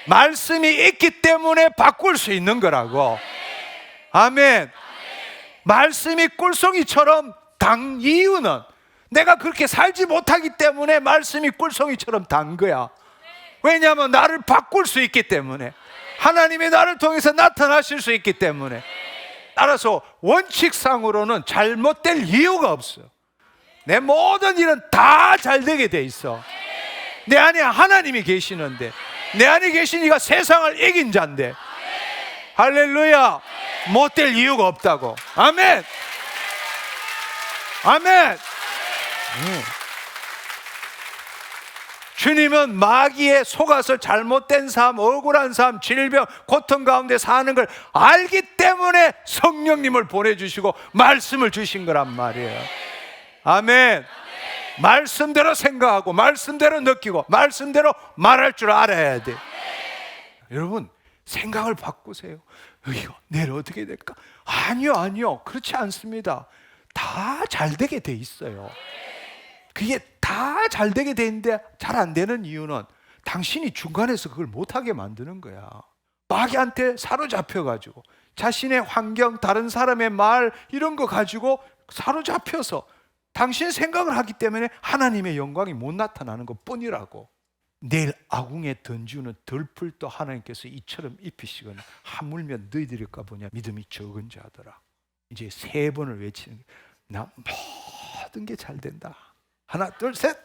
말씀이 있기 때문에 바꿀 수 있는 거라고. 아멘. 말씀이 꿀송이처럼 단 이유는 내가 그렇게 살지 못하기 때문에 말씀이 꿀송이처럼 단 거야. 왜냐하면 나를 바꿀 수 있기 때문에. 하나님이 나를 통해서 나타나실 수 있기 때문에. 따라서 원칙상으로는 잘못될 이유가 없어. 내 모든 일은 다 잘 되게 돼 있어. 내 안에 하나님이 계시는데, 내 안에 계신 이가 세상을 이긴 자인데, 할렐루야. 못될 이유가 없다고. 아멘. 아멘. 주님은 마귀에 속아서 잘못된 삶, 억울한 삶, 질병, 고통 가운데 사는 걸 알기 때문에 성령님을 보내주시고 말씀을 주신 거란 말이에요. 아멘. 말씀대로 생각하고 말씀대로 느끼고 말씀대로 말할 줄 알아야 돼. 여러분, 생각을 바꾸세요. 이거 내일 어떻게 될까? 아니요. 그렇지 않습니다. 다 잘 되게 돼 있어요. 그게 다 잘 되게 돼 있는데 잘 안 되는 이유는 당신이 중간에서 그걸 못하게 만드는 거야. 마귀한테 사로잡혀가지고 자신의 환경, 다른 사람의 말 이런 거 가지고 사로잡혀서 당신 생각을 하기 때문에 하나님의 영광이 못 나타나는 것 뿐이라고. 내일 아궁에 던지는 덜풀도 하나님께서 이처럼 입히시거나 하물며 너희들일까 보냐 믿음이 적은 자더라. 이제 3번을 외치는 게, 나 모든 게 잘 된다. 하나 둘 셋.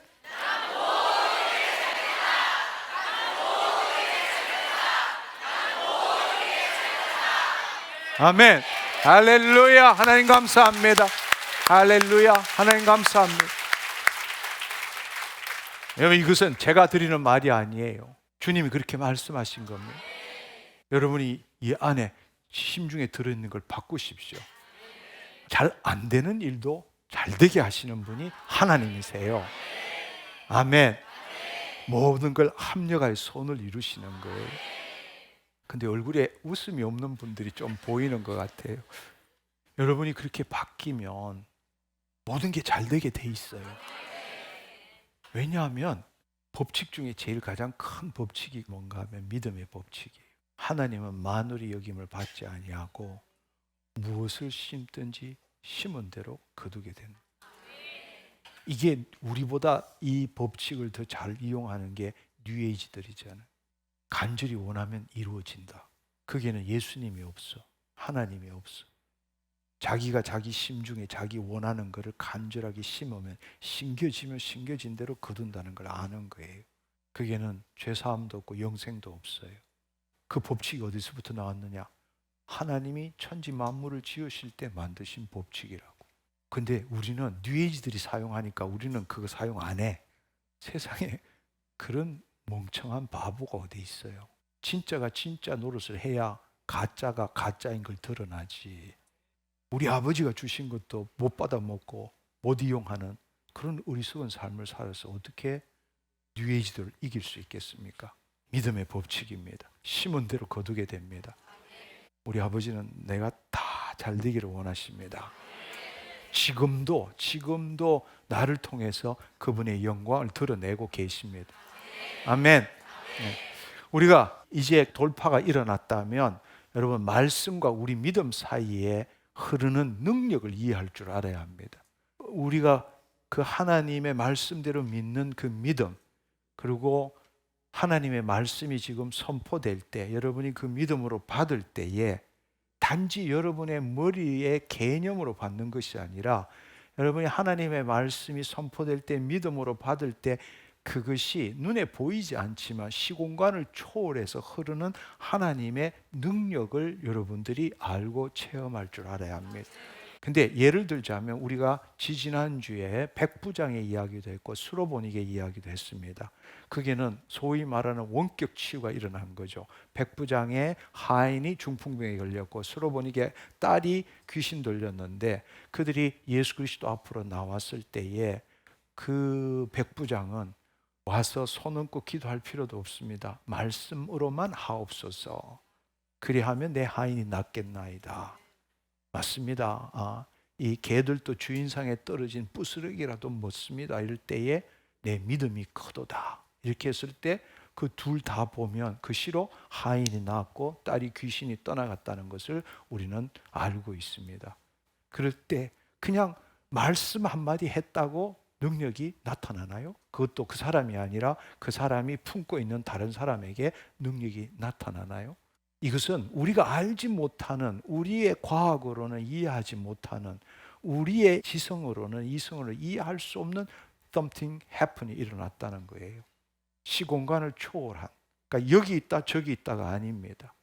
아멘. 할렐루야. 하나님 감사합니다. 할렐루야. 하나님 감사합니다. 여러분, 이것은 제가 드리는 말이 아니에요. 주님이 그렇게 말씀하신 겁니다. 여러분이 이 안에 심중에 들어있는 걸 바꾸십시오. 잘 안 되는 일도 잘 되게 하시는 분이 하나님이세요. 아멘. 모든 걸 합력하여 손을 이루시는 거예요. 근데 얼굴에 웃음이 없는 분들이 좀 보이는 것 같아요. 여러분이 그렇게 바뀌면 모든 게 잘 되게 돼 있어요. 왜냐하면 법칙 중에 제일 가장 큰 법칙이 뭔가 하면 믿음의 법칙이에요. 하나님은 만물이 여김을 받지 아니하고 무엇을 심든지 심은 대로 거두게 된다. 이게 우리보다 이 법칙을 더 잘 이용하는 게 뉴에이지들이잖아요. 간절히 원하면 이루어진다. 거기에는 예수님이 없어. 하나님이 없어. 자기가 자기 심중에 자기 원하는 것을 간절하게 심으면 심겨지면 심겨진 대로 거둔다는 걸 아는 거예요. 거기에는 죄사함도 없고 영생도 없어요. 그 법칙이 어디서부터 나왔느냐? 하나님이 천지 만물을 지으실 때 만드신 법칙이라고. 근데 우리는 뉴에이지들이 사용하니까 우리는 그거 사용 안 해. 세상에 그런 멍청한 바보가 어디 있어요. 진짜가 진짜 노릇을 해야 가짜가 가짜인 걸 드러나지. 우리 아버지가 주신 것도 못 받아 먹고 못 이용하는 그런 어리석은 삶을 살아서 어떻게 뉴에이지들을 이길 수 있겠습니까? 믿음의 법칙입니다. 심은 대로 거두게 됩니다. 우리 아버지는 내가 다 잘 되기를 원하십니다. 지금도 나를 통해서 그분의 영광을 드러내고 계십니다. 아멘. 네. 우리가 이제 돌파가 일어났다면 여러분, 말씀과 우리 믿음 사이에 흐르는 능력을 이해할 줄 알아야 합니다. 우리가 그 하나님의 말씀대로 믿는 그 믿음, 그리고 하나님의 말씀이 지금 선포될 때 여러분이 그 믿음으로 받을 때에 단지 여러분의 머리의 개념으로 받는 것이 아니라 여러분이 하나님의 말씀이 선포될 때 믿음으로 받을 때 그것이 눈에 보이지 않지만 시공간을 초월해서 흐르는 하나님의 능력을 여러분들이 알고 체험할 줄 알아야 합니다. 근데 예를 들자면 우리가 지지난주에 백부장의 이야기도 했고 수로보닉의 이야기도 했습니다. 그게는 소위 말하는 원격 치유가 일어난 거죠. 백부장의 하인이 중풍병에 걸렸고 수로보닉의 딸이 귀신 들렸는데 그들이 예수 그리스도 앞으로 나왔을 때에 그 백부장은 와서 손 얹고 기도할 필요도 없습니다. 말씀으로만 하옵소서. 그리하면 내 하인이 낫겠나이다. 맞습니다. 이 개들도 주인상에 떨어진 부스러기라도 먹습니다. 이럴 때에 내 믿음이 크도다. 이렇게 했을 때 그 둘 다 보면 그 시로 하인이 나았고 딸이 귀신이 떠나갔다는 것을 우리는 알고 있습니다. 그럴 때 그냥 말씀 한마디 했다고 능력이 나타나나요? 그것도 그 사람이 아니라 그 사람이 품고 있는 다른 사람에게 능력이 나타나나요? 이것은 우리가 알지 못하는, 우리의 과학으로는 이해하지 못하는, 우리의 지성으로는 이성으로 이해할 수 없는 something happen이 일어났다는 거예요. 시공간을 초월한. 그러니까 여기 있다 저기 있다가 아닙니다.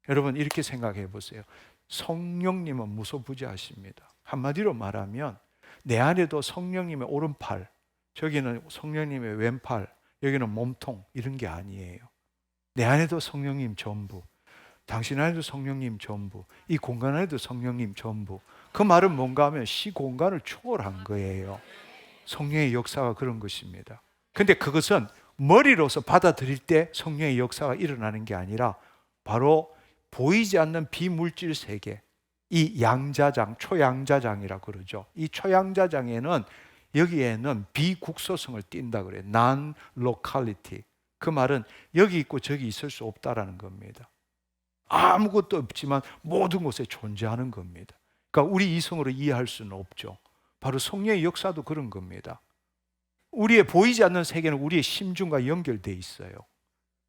여러분 이렇게 생각해 보세요. 성령님은 무소부지하십니다. 한마디로 말하면 내 안에도 성령님의 오른팔, 저기는 성령님의 왼팔, 여기는 몸통 이런 게 아니에요. 내 안에도 성령님 전부, 당신 안에도 성령님 전부, 이 공간 안에도 성령님 전부. 그 말은 뭔가 하면 시공간을 초월한 거예요. 성령의 역사가 그런 것입니다. 근데 그것은 머리로서 받아들일 때 성령의 역사가 일어나는 게 아니라 바로 보이지 않는 비물질 세계, 이 양자장, 초양자장이라 그러죠. 이 초양자장에는 여기에는 비국소성을 띈다 그래요. non-locality. 그 말은 여기 있고 저기 있을 수 없다라는 겁니다. 아무것도 없지만 모든 곳에 존재하는 겁니다. 그러니까 우리 이성으로 이해할 수는 없죠. 바로 성령의 역사도 그런 겁니다. 우리의 보이지 않는 세계는 우리의 심중과 연결되어 있어요.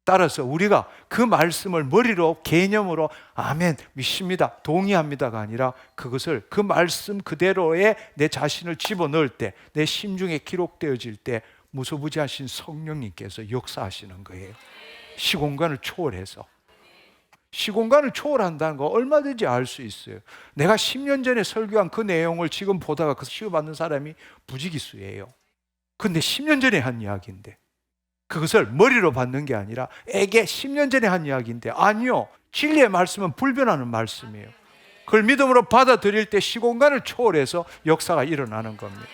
따라서 우리가 그 말씀을 머리로 개념으로 아멘 믿습니다 동의합니다가 아니라 그것을 그 말씀 그대로의 내 자신을 집어넣을 때 내 심중에 기록되어질 때 무소부지하신 성령님께서 역사하시는 거예요. 시공간을 초월해서. 시공간을 초월한다는 거 얼마든지 알 수 있어요. 내가 10년 전에 설교한 그 내용을 지금 보다가 그 치유받는 사람이 부지기수예요. 근데 10년 전에 한 이야기인데 그것을 머리로 받는 게 아니라 에게 10년 전에 한 이야기인데 아니요. 진리의 말씀은 불변하는 말씀이에요. 그걸 믿음으로 받아들일 때 시공간을 초월해서 역사가 일어나는 겁니다.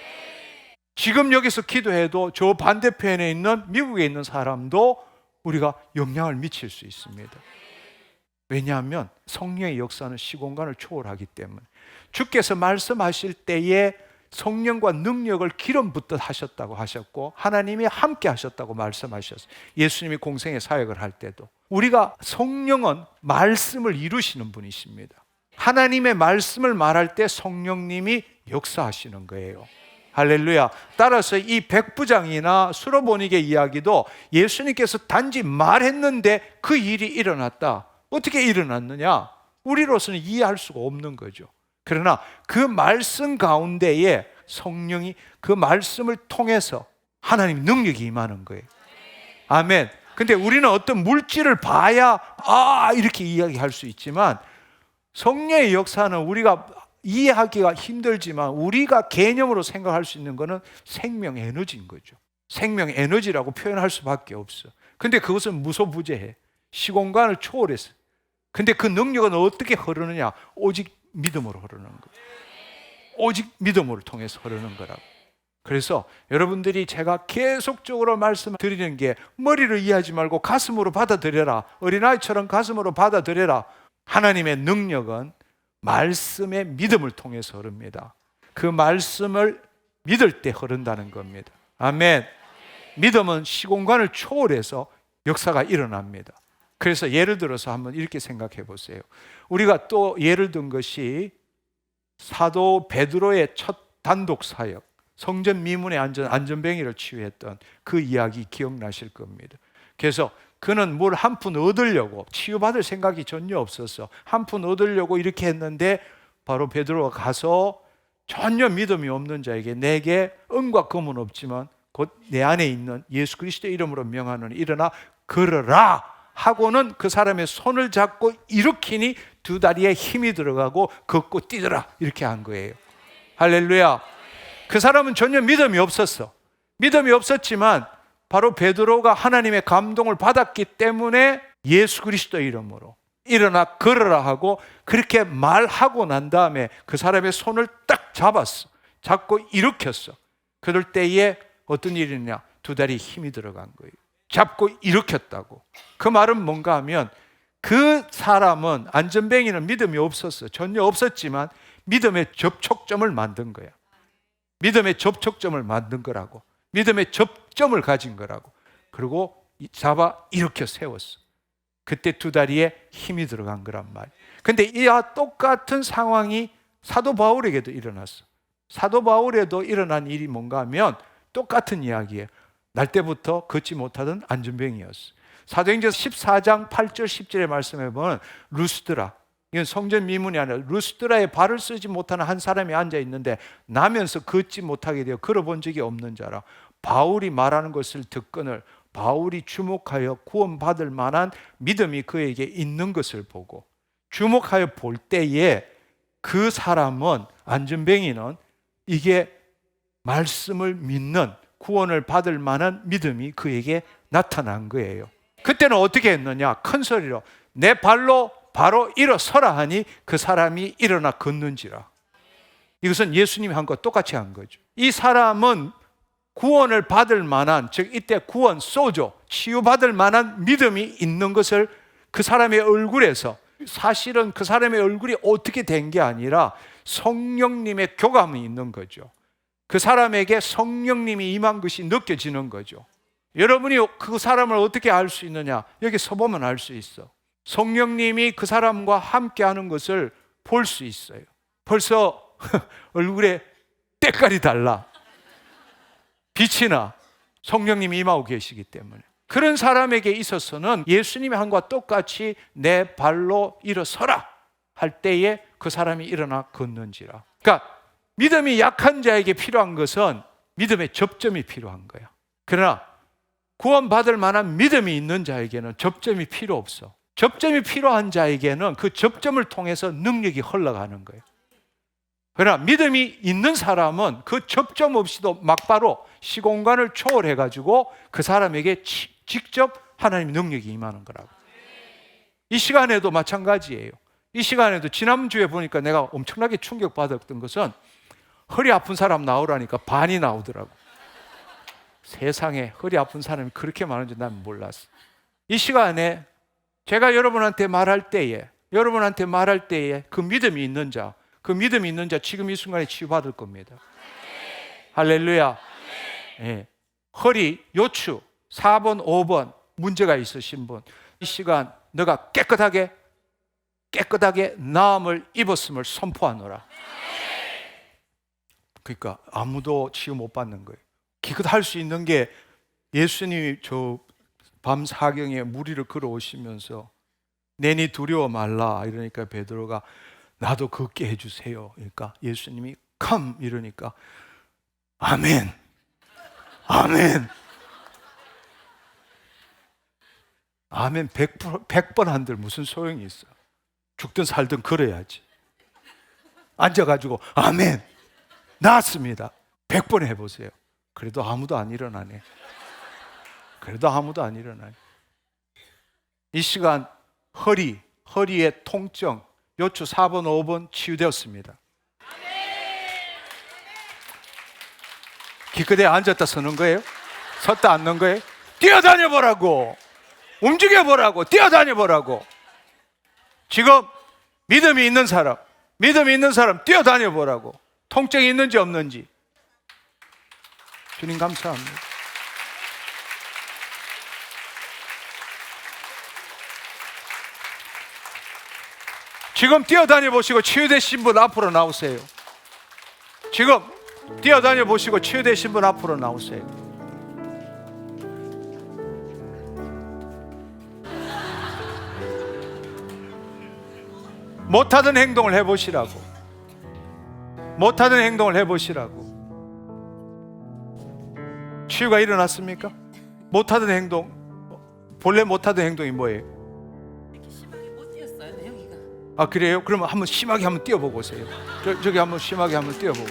지금 여기서 기도해도 저 반대편에 있는 미국에 있는 사람도 우리가 영향을 미칠 수 있습니다. 왜냐하면 성령의 역사는 시공간을 초월하기 때문에 주께서 말씀하실 때에 성령과 능력을 기름 붓듯 하셨다고 하셨고 하나님이 함께 하셨다고 말씀하셨어요. 예수님이 공생의 사역을 할 때도 우리가 성령은 말씀을 이루시는 분이십니다. 하나님의 말씀을 말할 때 성령님이 역사하시는 거예요. 할렐루야. 따라서 이 백부장이나 수로보닉의 이야기도 예수님께서 단지 말했는데 그 일이 일어났다. 어떻게 일어났느냐? 우리로서는 이해할 수가 없는 거죠. 그러나 그 말씀 가운데에 성령이 그 말씀을 통해서 하나님 능력이 임하는 거예요. 아멘. 근데 우리는 어떤 물질을 봐야 이렇게 이야기할 수 있지만 성령의 역사는 우리가 이해하기가 힘들지만 우리가 개념으로 생각할 수 있는 것은 생명 에너지인 거죠. 생명 에너지라고 표현할 수밖에 없어. 근데 그것은 무소부재해. 시공간을 초월했어요. 근데 그 능력은 어떻게 흐르느냐? 오직 믿음으로 흐르는 거예요. 오직 믿음을 통해서 흐르는 거라고. 그래서 여러분들이 제가 계속적으로 말씀드리는 게 머리를 이해하지 말고 가슴으로 받아들여라. 어린아이처럼 가슴으로 받아들여라. 하나님의 능력은 말씀의 믿음을 통해서 흐릅니다. 그 말씀을 믿을 때 흐른다는 겁니다. 아멘. 믿음은 시공간을 초월해서 역사가 일어납니다. 그래서 예를 들어서 한번 이렇게 생각해 보세요. 우리가 또 예를 든 것이 사도 베드로의 첫 단독 사역, 성전 미문의 안전뱅이를 치유했던 그 이야기 기억나실 겁니다. 그래서 그는 뭘 한 푼 얻으려고 치유받을 생각이 전혀 없었어. 한 푼 얻으려고 이렇게 했는데 바로 베드로가 가서 전혀 믿음이 없는 자에게 내게 은과 금은 없지만 곧 내 안에 있는 예수 그리스도의 이름으로 명하노니 일어나 걸어라 하고는 그 사람의 손을 잡고 일으키니 두 다리에 힘이 들어가고 걷고 뛰더라 이렇게 한 거예요. 할렐루야. 그 사람은 전혀 믿음이 없었어. 믿음이 없었지만 바로 베드로가 하나님의 감동을 받았기 때문에 예수 그리스도의 이름으로 일어나 걸어라 하고 그렇게 말하고 난 다음에 그 사람의 손을 딱 잡았어. 잡고 일으켰어. 그럴 때에 어떤 일이 있냐? 두 다리에 힘이 들어간 거예요. 잡고 일으켰다고. 그 말은 뭔가 하면 그 사람은 안전뱅이는 믿음이 없었어. 전혀 없었지만 믿음의 접촉점을 만든 거야. 믿음의 접촉점을 만든 거라고. 믿음의 접점을 가진 거라고. 그리고 잡아 일으켜 세웠어. 그때 두 다리에 힘이 들어간 거란 말이야. 근데 이와 똑같은 상황이 사도 바울에게도 일어났어. 사도 바울에도 일어난 일이 뭔가 하면 똑같은 이야기예요. 날 때부터 걷지 못하던 안전병이었어. 사도행전 14장 8절 10절의 말씀에 보면 루스드라, 이건 성전 미문이 아니라 루스드라에 발을 쓰지 못하는 한 사람이 앉아 있는데 나면서 걷지 못하게 되어 걸어본 적이 없는 자라. 바울이 말하는 것을 듣거늘 바울이 주목하여 구원받을 만한 믿음이 그에게 있는 것을 보고 주목하여 볼 때에 그 사람은 안전뱅이는 이게 말씀을 믿는 구원을 받을 만한 믿음이 그에게 나타난 거예요. 그때는 어떻게 했느냐? 큰 소리로 내 발로 바로 일어서라 하니 그 사람이 일어나 걷는지라. 이것은 예수님이 한 것 똑같이 한 거죠. 이 사람은 구원을 받을 만한, 즉 이때 구원, 소조, 치유받을 만한 믿음이 있는 것을 그 사람의 얼굴에서, 사실은 그 사람의 얼굴이 어떻게 된 게 아니라 성령님의 교감이 있는 거죠. 그 사람에게 성령님이 임한 것이 느껴지는 거죠. 여러분이 그 사람을 어떻게 알 수 있느냐? 여기 서보면 알 수 있어. 성령님이 그 사람과 함께하는 것을 볼 수 있어요. 벌써 얼굴에 때깔이 달라. 빛이 나. 성령님이 임하고 계시기 때문에. 그런 사람에게 있어서는 예수님의 한과 똑같이 내 발로 일어서라 할 때에 그 사람이 일어나 걷는지라. 그러니까 믿음이 약한 자에게 필요한 것은 믿음의 접점이 필요한 거야. 그러나 구원받을 만한 믿음이 있는 자에게는 접점이 필요 없어. 접점이 필요한 자에게는 그 접점을 통해서 능력이 흘러가는 거예요. 그러나 믿음이 있는 사람은 그 접점 없이도 막바로 시공간을 초월해가지고 그 사람에게 직접 하나님의 능력이 임하는 거라고. 이 시간에도 마찬가지예요. 이 시간에도 지난주에 보니까 내가 엄청나게 충격받았던 것은 허리 아픈 사람 나오라니까 반이 나오더라고. 세상에 허리 아픈 사람이 그렇게 많은 줄 난 몰랐어. 이 시간에 제가 여러분한테 말할 때에 그 믿음이 있는 자, 지금 이 순간에 치유받을 겁니다. 할렐루야. 예. 허리, 요추 4번, 5번 문제가 있으신 분, 이 시간 너가 깨끗하게 나음을 입었음을 선포하노라. 그러니까 아무도 치유 못 받는 거예요. 기껏 할 수 있는 게 예수님이 저 밤 사경에 무리를 걸어오시면서 내니 두려워 말라 이러니까 베드로가 나도 걷게 해주세요. 그러니까 예수님이 come 이러니까 아멘 100번 한들 무슨 소용이 있어. 죽든 살든 걸어야지. 앉아가지고 아멘 나았습니다 100번 해보세요. 그래도 아무도 안 일어나네. 이 시간 허리의 통증, 요추 4번, 5번 치유되었습니다. 기껏해 앉았다 서는 거예요? 섰다 앉는 거예요? 뛰어다녀 보라고, 움직여 보라고, 뛰어다녀 보라고. 지금 믿음이 있는 사람 뛰어다녀 보라고. 통증이 있는지 없는지. 주님 감사합니다. 지금 뛰어다녀 보시고 치유되신 분 앞으로 나오세요. 지금 뛰어다녀 보시고 치유되신 분 앞으로 나오세요. 못하던 행동을 해보시라고. 치유가 일어났습니까? 못하던 행동, 본래 못하던 행동이 뭐예요? 이렇게 심하게 못 뛰었어요, 여기가. 아 그래요? 그러면 한번 심하게 한번 뛰어보고 오세요. 저기 한번 심하게 한번 뛰어보고.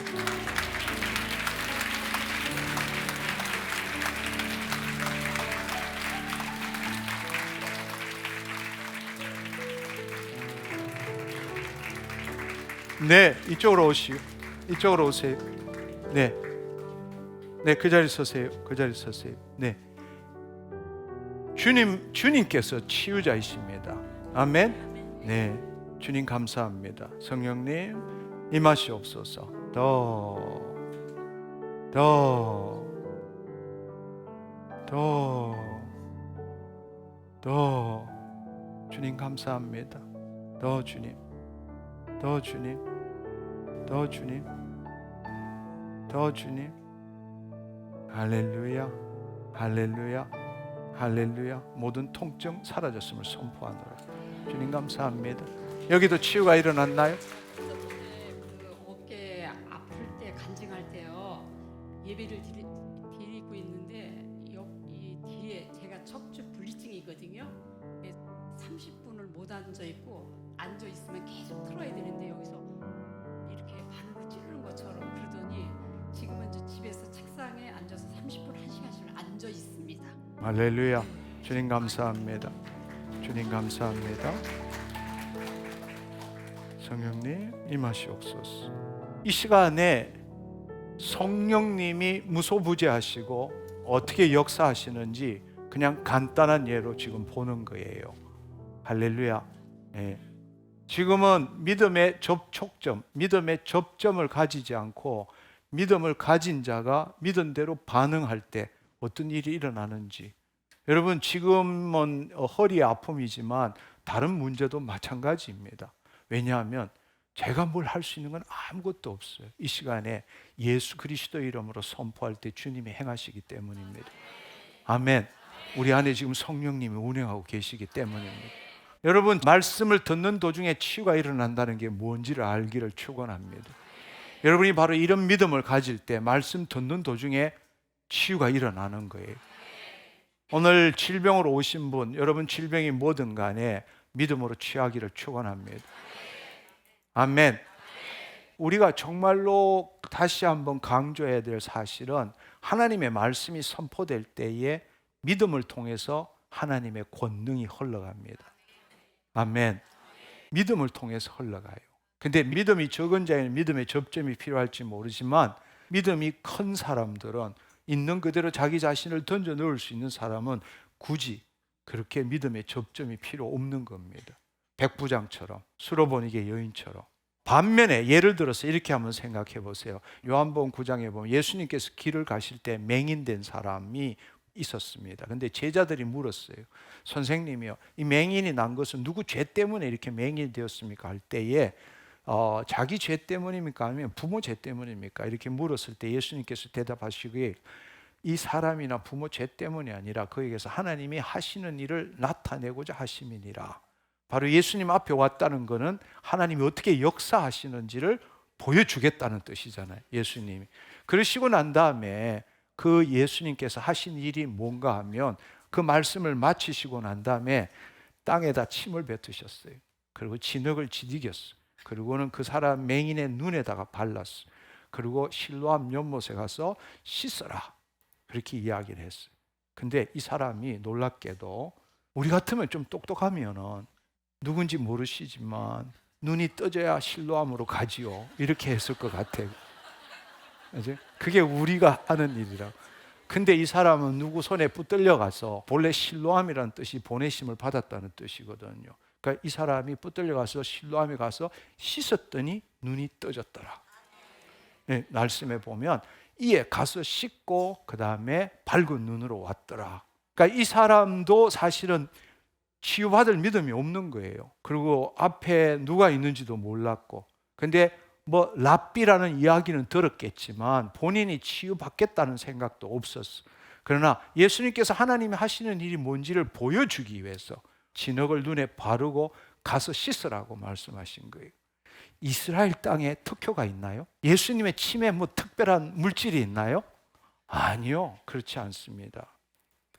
네, 이쪽으로 오세요. 네, 그 자리 서세요. 네, 주님께서 치유자이십니다. 아멘. 네, 주님 감사합니다. 성령님 임하시옵소서. 더 주님 감사합니다. 더 주님. 할렐루야. 모든 통증 사라졌음을 선포하노라. 주님 감사합니다. 여기도 치유가 일어났나요? 그 어깨 아플 때 간증할 때요, 예배를 드리고 있는데 이 뒤에 제가 척추 불리증이거든요. 30분을 못 앉아 있고 앉아 있으면 계속 틀어야 되는데 여기서 이렇게 바늘로 찌르는 것처럼 그러더니 지금은 저 집에서 책상에 앉아서 30분 1시간씩 앉아 있습니다. 할렐루야. 주님 감사합니다. 성령님 임하시옵소서. 이 시간에 성령님이 무소부재하시고 어떻게 역사하시는지 그냥 간단한 예로 지금 보는 거예요. 할렐루야. 예. 지금은 믿음의 접촉점, 믿음의 접점을 가지지 않고 믿음을 가진 자가 믿은 대로 반응할 때 어떤 일이 일어나는지. 여러분, 지금은 허리 아픔이지만 다른 문제도 마찬가지입니다. 왜냐하면 제가 뭘 할 수 있는 건 아무것도 없어요. 이 시간에 예수 그리스도 이름으로 선포할 때 주님이 행하시기 때문입니다. 아멘. 우리 안에 지금 성령님이 운행하고 계시기 때문입니다. 여러분, 말씀을 듣는 도중에 치유가 일어난다는 게 뭔지를 알기를 축원합니다. 여러분이 바로 이런 믿음을 가질 때 말씀 듣는 도중에 치유가 일어나는 거예요. 오늘 질병으로 오신 분, 여러분 질병이 뭐든 간에 믿음으로 취하기를 축원합니다. 아멘. 우리가 정말로 다시 한번 강조해야 될 사실은 하나님의 말씀이 선포될 때에 믿음을 통해서 하나님의 권능이 흘러갑니다. 아멘. 믿음을 통해서 흘러가요. 근데 믿음이 적은 자에는 믿음의 접점이 필요할지 모르지만 믿음이 큰 사람들은 있는 그대로 자기 자신을 던져 넣을 수 있는 사람은 굳이 그렇게 믿음의 접점이 필요 없는 겁니다. 백부장처럼, 수로보니게 여인처럼. 반면에 예를 들어서 이렇게 한번 생각해 보세요. 요한복음 9장에 보면 예수님께서 길을 가실 때 맹인된 사람이 있었습니다. 근데 제자들이 물었어요. 선생님이요, 이 맹인이 난 것은 누구 죄 때문에 이렇게 맹인이 되었습니까? 할 때에 자기 죄 때문입니까? 아니면 부모 죄 때문입니까? 이렇게 물었을 때 예수님께서 대답하시기에 이 사람이나 부모 죄 때문이 아니라 그에게서 하나님이 하시는 일을 나타내고자 하심이니라. 바로 예수님 앞에 왔다는 것은 하나님이 어떻게 역사하시는지를 보여주겠다는 뜻이잖아요. 예수님이. 그러시고 난 다음에 그 예수님께서 하신 일이 뭔가 하면 그 말씀을 마치시고 난 다음에 땅에다 침을 뱉으셨어요. 그리고 진흙을 지디겼어요. 그리고는 그 사람 맹인의 눈에다가 발랐어요. 그리고 실로암 연못에 가서 씻어라. 그렇게 이야기를 했어요. 근데 이 사람이 놀랍게도 우리 같으면 좀 똑똑하면은 누군지 모르시지만 눈이 떠져야 실로암으로 가지요. 이렇게 했을 것 같아요. 그게 우리가 하는 일이라고. 근데 이 사람은 누구 손에 붙들려 가서 본래 실로암이라는 뜻이 보내심을 받았다는 뜻이거든요. 그러니까 이 사람이 붙들려 가서 실로암에 가서 씻었더니 눈이 떠졌더라. 네, 말씀에 보면 이에 가서 씻고 그 다음에 밝은 눈으로 왔더라. 그러니까 이 사람도 사실은 치유받을 믿음이 없는 거예요. 그리고 앞에 누가 있는지도 몰랐고. 근데 뭐 랍비라는 이야기는 들었겠지만 본인이 치유받겠다는 생각도 없었어. 그러나 예수님께서 하나님이 하시는 일이 뭔지를 보여주기 위해서 진흙을 눈에 바르고 가서 씻으라고 말씀하신 거예요. 이스라엘 땅에 특효가 있나요? 예수님의 침에 뭐 특별한 물질이 있나요? 아니요, 그렇지 않습니다.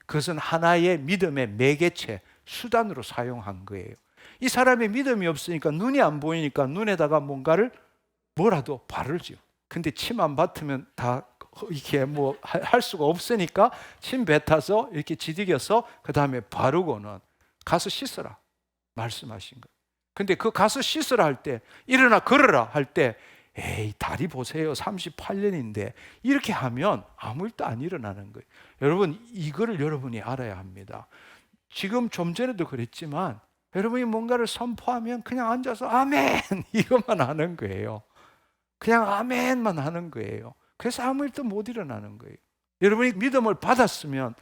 그것은 하나의 믿음의 매개체, 수단으로 사용한 거예요. 이 사람의 믿음이 없으니까 눈이 안 보이니까 눈에다가 뭔가를 뭐라도 바르죠. 근데 침 안 뱉으면 다 이렇게 뭐 할 수가 없으니까 침 뱉어서 이렇게 지디겨서 그 다음에 바르고는 가서 씻어라 말씀하신 거예요. 근데 그 가서 씻으라 할 때, 일어나 걸어라 할 때, 에이 다리 보세요 38년인데 이렇게 하면 아무 일도 안 일어나는 거예요. 여러분, 이거를 여러분이 알아야 합니다. 지금 좀 전에도 그랬지만 여러분이 뭔가를 선포하면 그냥 앉아서 아멘 이것만 하는 거예요. 그냥 아멘만 하는 거예요. 그래서 아무 일도 못 일어나는 거예요. 여러분이 믿음을 받았으면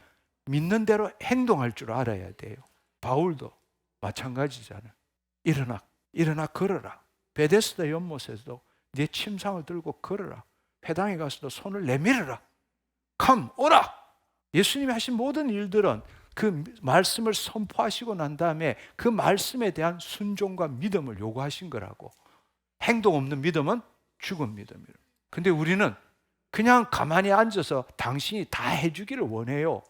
믿는 대로 행동할 줄 알아야 돼요. 바울도 마찬가지잖아요. 일어나 걸어라. 베데스다 연못에서도 네 침상을 들고 걸어라. 회당에 가서도 손을 내밀어라. 오라. 예수님이 하신 모든 일들은 그 말씀을 선포하시고 난 다음에 그 말씀에 대한 순종과 믿음을 요구하신 거라고. 행동 없는 믿음은 죽은 믿음이에요. 근데 우리는 그냥 가만히 앉아서 당신이 다 해주기를 원해요.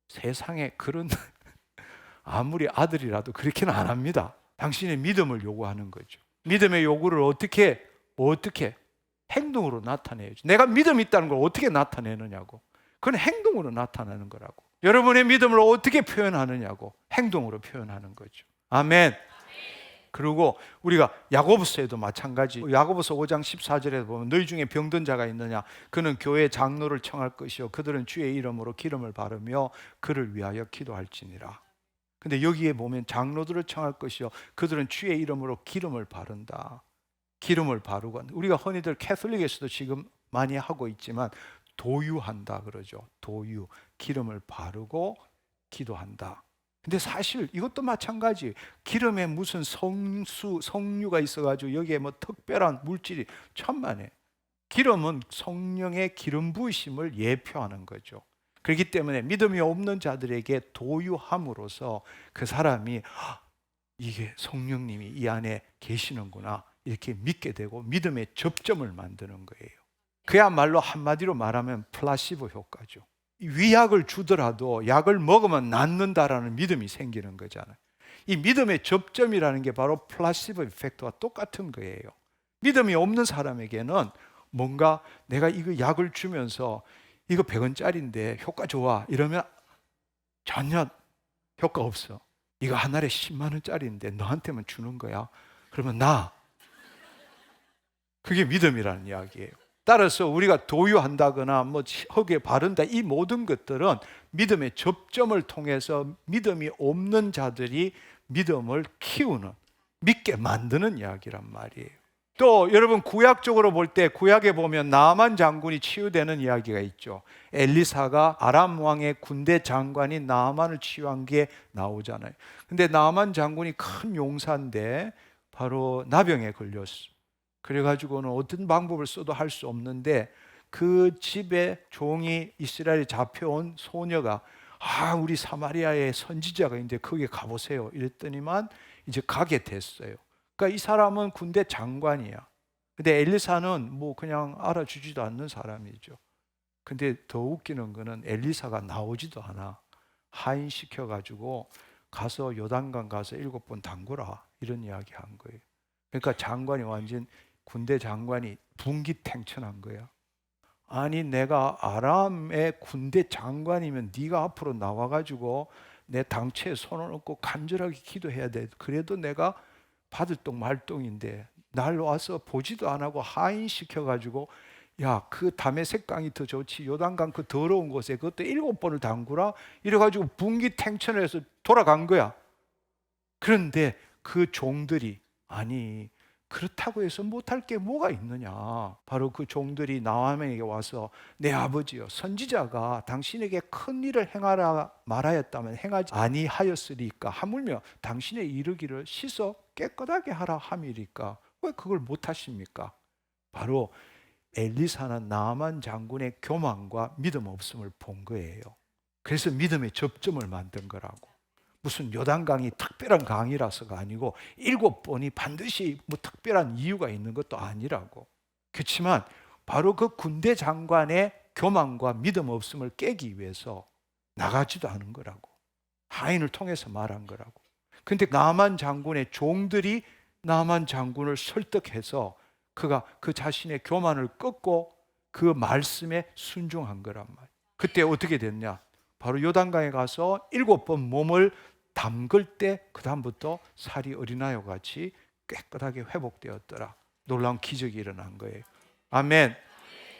세상에 그런 아무리 아들이라도 그렇게는 안 합니다. 당신의 믿음을 요구하는 거죠. 믿음의 요구를 어떻게 행동으로 나타내야죠. 내가 믿음이 있다는 걸 어떻게 나타내느냐고. 그건 행동으로 나타나는 거라고. 여러분의 믿음을 어떻게 표현하느냐고. 행동으로 표현하는 거죠. 아멘. 그리고 우리가 야고보서에도 마찬가지, 야고보서 5장 14절에 보면 너희 중에 병든 자가 있느냐, 그는 교회 장로를 청할 것이요 그들은 주의 이름으로 기름을 바르며 그를 위하여 기도할지니라. 근데 여기에 보면 장로들을 청할 것이요 그들은 주의 이름으로 기름을 바른다. 기름을 바르고, 우리가 흔히들 캐톨릭에서도 지금 많이 하고 있지만 도유한다 그러죠. 도유, 기름을 바르고 기도한다. 근데 사실 이것도 마찬가지. 기름에 무슨 성류가 있어가지고 여기에 뭐 특별한 물질이 천만에. 기름은 성령의 기름 부으심을 예표하는 거죠. 그렇기 때문에 믿음이 없는 자들에게 도유함으로써 그 사람이 이게 성령님이 이 안에 계시는구나 이렇게 믿게 되고 믿음의 접점을 만드는 거예요. 그야말로 한마디로 말하면 플라시보 효과죠. 위약을 주더라도 약을 먹으면 낫는다라는 믿음이 생기는 거잖아요. 이 믿음의 접점이라는 게 바로 플라시보 이펙트와 똑같은 거예요. 믿음이 없는 사람에게는 뭔가 내가 이거 약을 주면서 이거 100원짜리인데 효과 좋아 이러면 전혀 효과 없어. 이거 한 알에 10만 원짜리인데 너한테만 주는 거야. 그러면 나. 그게 믿음이라는 이야기예요. 따라서 우리가 도유한다거나 뭐 흙에 바른다 이 모든 것들은 믿음의 접점을 통해서 믿음이 없는 자들이 믿음을 키우는, 믿게 만드는 이야기란 말이에요. 또 여러분 구약적으로 볼 때 구약에 보면 나만 장군이 치유되는 이야기가 있죠. 엘리사가 아람 왕의 군대 장관이 나만을 치유한 게 나오잖아요. 근데 나만 장군이 큰 용사인데 바로 나병에 걸렸어. 그래가지고는 어떤 방법을 써도 할 수 없는데 그 집에 종이 이스라엘에 잡혀온 소녀가 우리 사마리아에 선지자가 있는데 거기에 가보세요 이랬더니만 이제 가게 됐어요. 그러니까 이 사람은 군대 장관이야. 근데 엘리사는 뭐 그냥 알아주지도 않는 사람이죠. 근데 더 웃기는 거는 엘리사가 나오지도 않아. 하인시켜가지고 가서 요단강 가서 7번 담그라 이런 이야기 한 거예요. 그러니까 장관이 완전 군대 장관이 분기탱천한 거야. 아니 내가 아람의 군대 장관이면 네가 앞으로 나와가지고 내 당체에 손을 얹고 간절하게 기도해야 돼. 그래도 내가 받을 똥 말똥인데 날 와서 보지도 안 하고 하인시켜가지고 야 그 다메섹 강이 더 좋지 요단강 그 더러운 곳에 그것도 7번을 담그라 이래가지고 분기탱천을 해서 돌아간 거야. 그런데 그 종들이 아니 그렇다고 해서 못할 게 뭐가 있느냐. 바로 그 종들이 나아만에게 와서 내 아버지여 선지자가 당신에게 큰 일을 행하라 말하였다면 행하지 아니하였으리까 하물며 당신의 이르기를 씻어 깨끗하게 하라 함이리까 왜 그걸 못하십니까? 바로 엘리사는 나아만 장군의 교만과 믿음 없음을 본 거예요. 그래서 믿음의 접점을 만든 거라고. 무슨 요단강이 특별한 강이라서가 아니고 7번이 반드시 뭐 특별한 이유가 있는 것도 아니라고. 그렇지만 바로 그 군대 장관의 교만과 믿음 없음을 깨기 위해서 나가지도 않은 거라고. 하인을 통해서 말한 거라고. 그런데 나만 장군의 종들이 나만 장군을 설득해서 그가 그 자신의 교만을 꺾고 그 말씀에 순종한 거란 말이에요. 그때 어떻게 됐냐? 바로 요단강에 가서 7번 몸을 담글 때 그 다음부터 살이 어린아이와 같이 깨끗하게 회복되었더라. 놀라운 기적이 일어난 거예요. 아멘.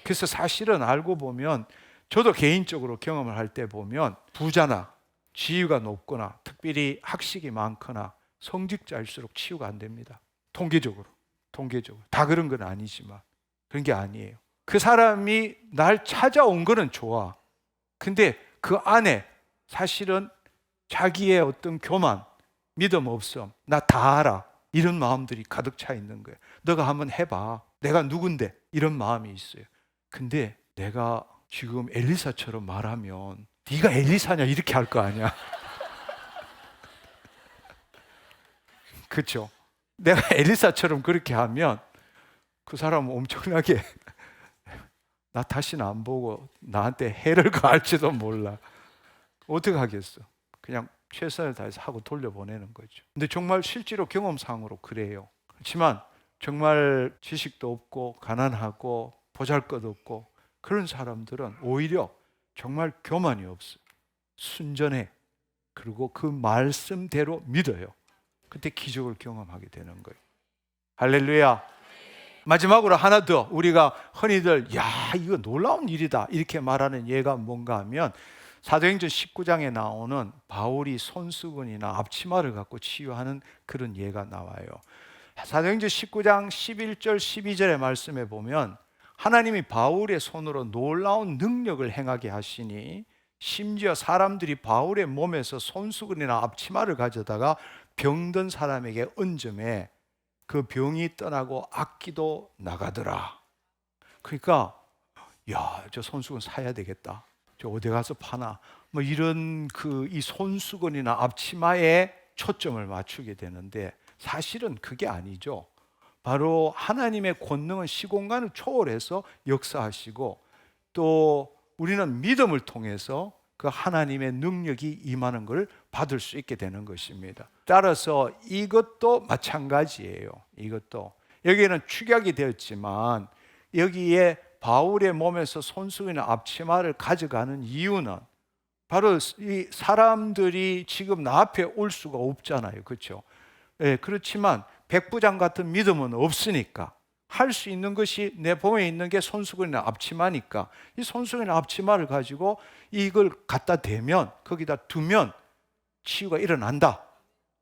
그래서 사실은 알고 보면 저도 개인적으로 경험을 할 때 보면 부자나 지위가 높거나 특별히 학식이 많거나 성직자일수록 치유가 안 됩니다. 통계적으로 다 그런 건 아니지만 그런 게 아니에요. 그 사람이 날 찾아온 거는 좋아. 근데 그 안에 사실은 자기의 어떤 교만, 믿음 없음, 나 다 알아 이런 마음들이 가득 차 있는 거예요. 너가 한번 해봐. 내가 누군데 이런 마음이 있어요. 근데 내가 지금 엘리사처럼 말하면 네가 엘리사냐 이렇게 할 거 아니야. 그렇죠? 내가 엘리사처럼 그렇게 하면 그 사람은 엄청나게 나 다시는 안 보고 나한테 해를 가할지도 몰라. 어떻게 하겠어? 그냥 최선을 다해서 하고 돌려보내는 거죠. 근데 정말 실제로 경험상으로 그래요. 그렇지만 정말 지식도 없고 가난하고 보잘것없고 그런 사람들은 오히려 정말 교만이 없어요. 순전해. 그리고 그 말씀대로 믿어요. 그때 기적을 경험하게 되는 거예요. 할렐루야. 마지막으로 하나 더 우리가 흔히들 야 이거 놀라운 일이다 이렇게 말하는 예가 뭔가 하면 사도행전 19장에 나오는 바울이 손수건이나 앞치마를 갖고 치유하는 그런 예가 나와요. 사도행전 19장 11절 12절의 말씀에 보면 하나님이 바울의 손으로 놀라운 능력을 행하게 하시니 심지어 사람들이 바울의 몸에서 손수건이나 앞치마를 가져다가 병든 사람에게 얹음에 그 병이 떠나고 악기도 나가더라. 그러니까 야, 저 손수건 사야 되겠다. 저 어디 가서 파나? 뭐 이런 이 손수건이나 앞치마에 초점을 맞추게 되는데 사실은 그게 아니죠. 바로 하나님의 권능은 시공간을 초월해서 역사하시고 또 우리는 믿음을 통해서 그 하나님의 능력이 임하는 것을 받을 수 있게 되는 것입니다. 따라서 이것도 마찬가지예요. 이것도 여기에는 축약이 되었지만 여기에 바울의 몸에서 손수건이나 앞치마를 가져가는 이유는 바로 이 사람들이 지금 나 앞에 올 수가 없잖아요. 그렇죠? 예, 그렇지만 백부장 같은 믿음은 없으니까 할 수 있는 것이 내 몸에 있는 게 손수건이나 앞치마니까 이 손수건이나 앞치마를 가지고 이걸 갖다 대면 거기다 두면 치유가 일어난다.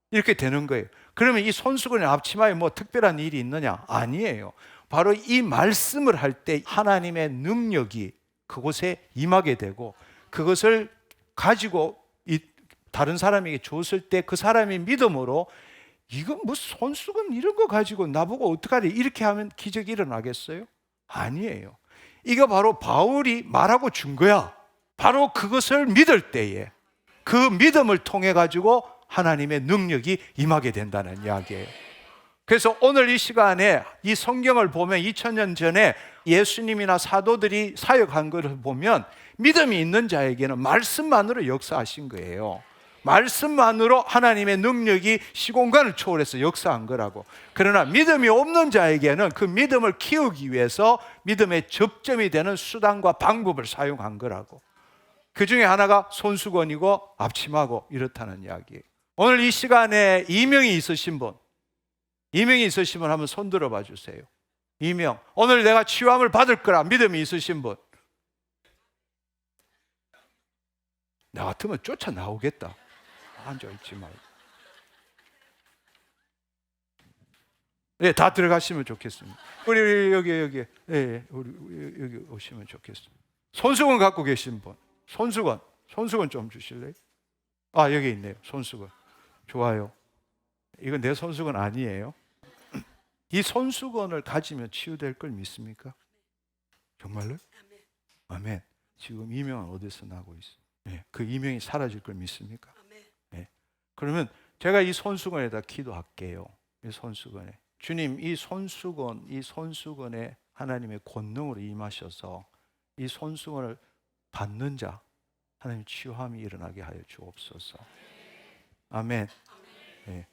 이렇게 되는 거예요. 그러면 이 손수건이나 앞치마에 뭐 특별한 일이 있느냐? 아니에요. 바로 이 말씀을 할 때 하나님의 능력이 그곳에 임하게 되고 그것을 가지고 다른 사람에게 줬을 때 그 사람이 믿음으로 이건 뭐 손수건 이런 거 가지고 나보고 어떡하래 이렇게 하면 기적이 일어나겠어요? 아니에요. 이거 바로 바울이 말하고 준 거야. 바로 그것을 믿을 때에 그 믿음을 통해 가지고 하나님의 능력이 임하게 된다는 이야기예요. 그래서 오늘 이 시간에 이 성경을 보면 2000년 전에 예수님이나 사도들이 사역한 것을 보면 믿음이 있는 자에게는 말씀만으로 역사하신 거예요. 말씀만으로 하나님의 능력이 시공간을 초월해서 역사한 거라고. 그러나 믿음이 없는 자에게는 그 믿음을 키우기 위해서 믿음의 접점이 되는 수단과 방법을 사용한 거라고. 그 중에 하나가 손수건이고 앞치마고 이렇다는 이야기예요. 오늘 이 시간에 이명이 있으신 분 한번 손 들어봐 주세요. 이명, 오늘 내가 치유함을 받을 거라 믿음이 있으신 분. 나 같으면 쫓아 나오겠다. 앉아있지 말고. 네, 다 들어가시면 좋겠습니다. 우리 여기 네, 우리 여기 오시면 좋겠습니다. 손수건 갖고 계신 분, 손수건 좀 주실래요? 아, 여기 있네요. 손수건. 좋아요. 이건 내 손수건 아니에요. 이 손수건을 가지면 치유될 걸 믿습니까? 정말로? 아멘. 지금 이명은 어디서 나고 있어요? 네, 그 이명이 사라질 걸 믿습니까? 네. 그러면 제가 이 손수건에다 기도할게요. 이 손수건에 주님, 이 손수건에 하나님의 권능으로 임하셔서 이 손수건을 받는 자 하나님 치유함이 일어나게 하여 주옵소서. 아멘. 네.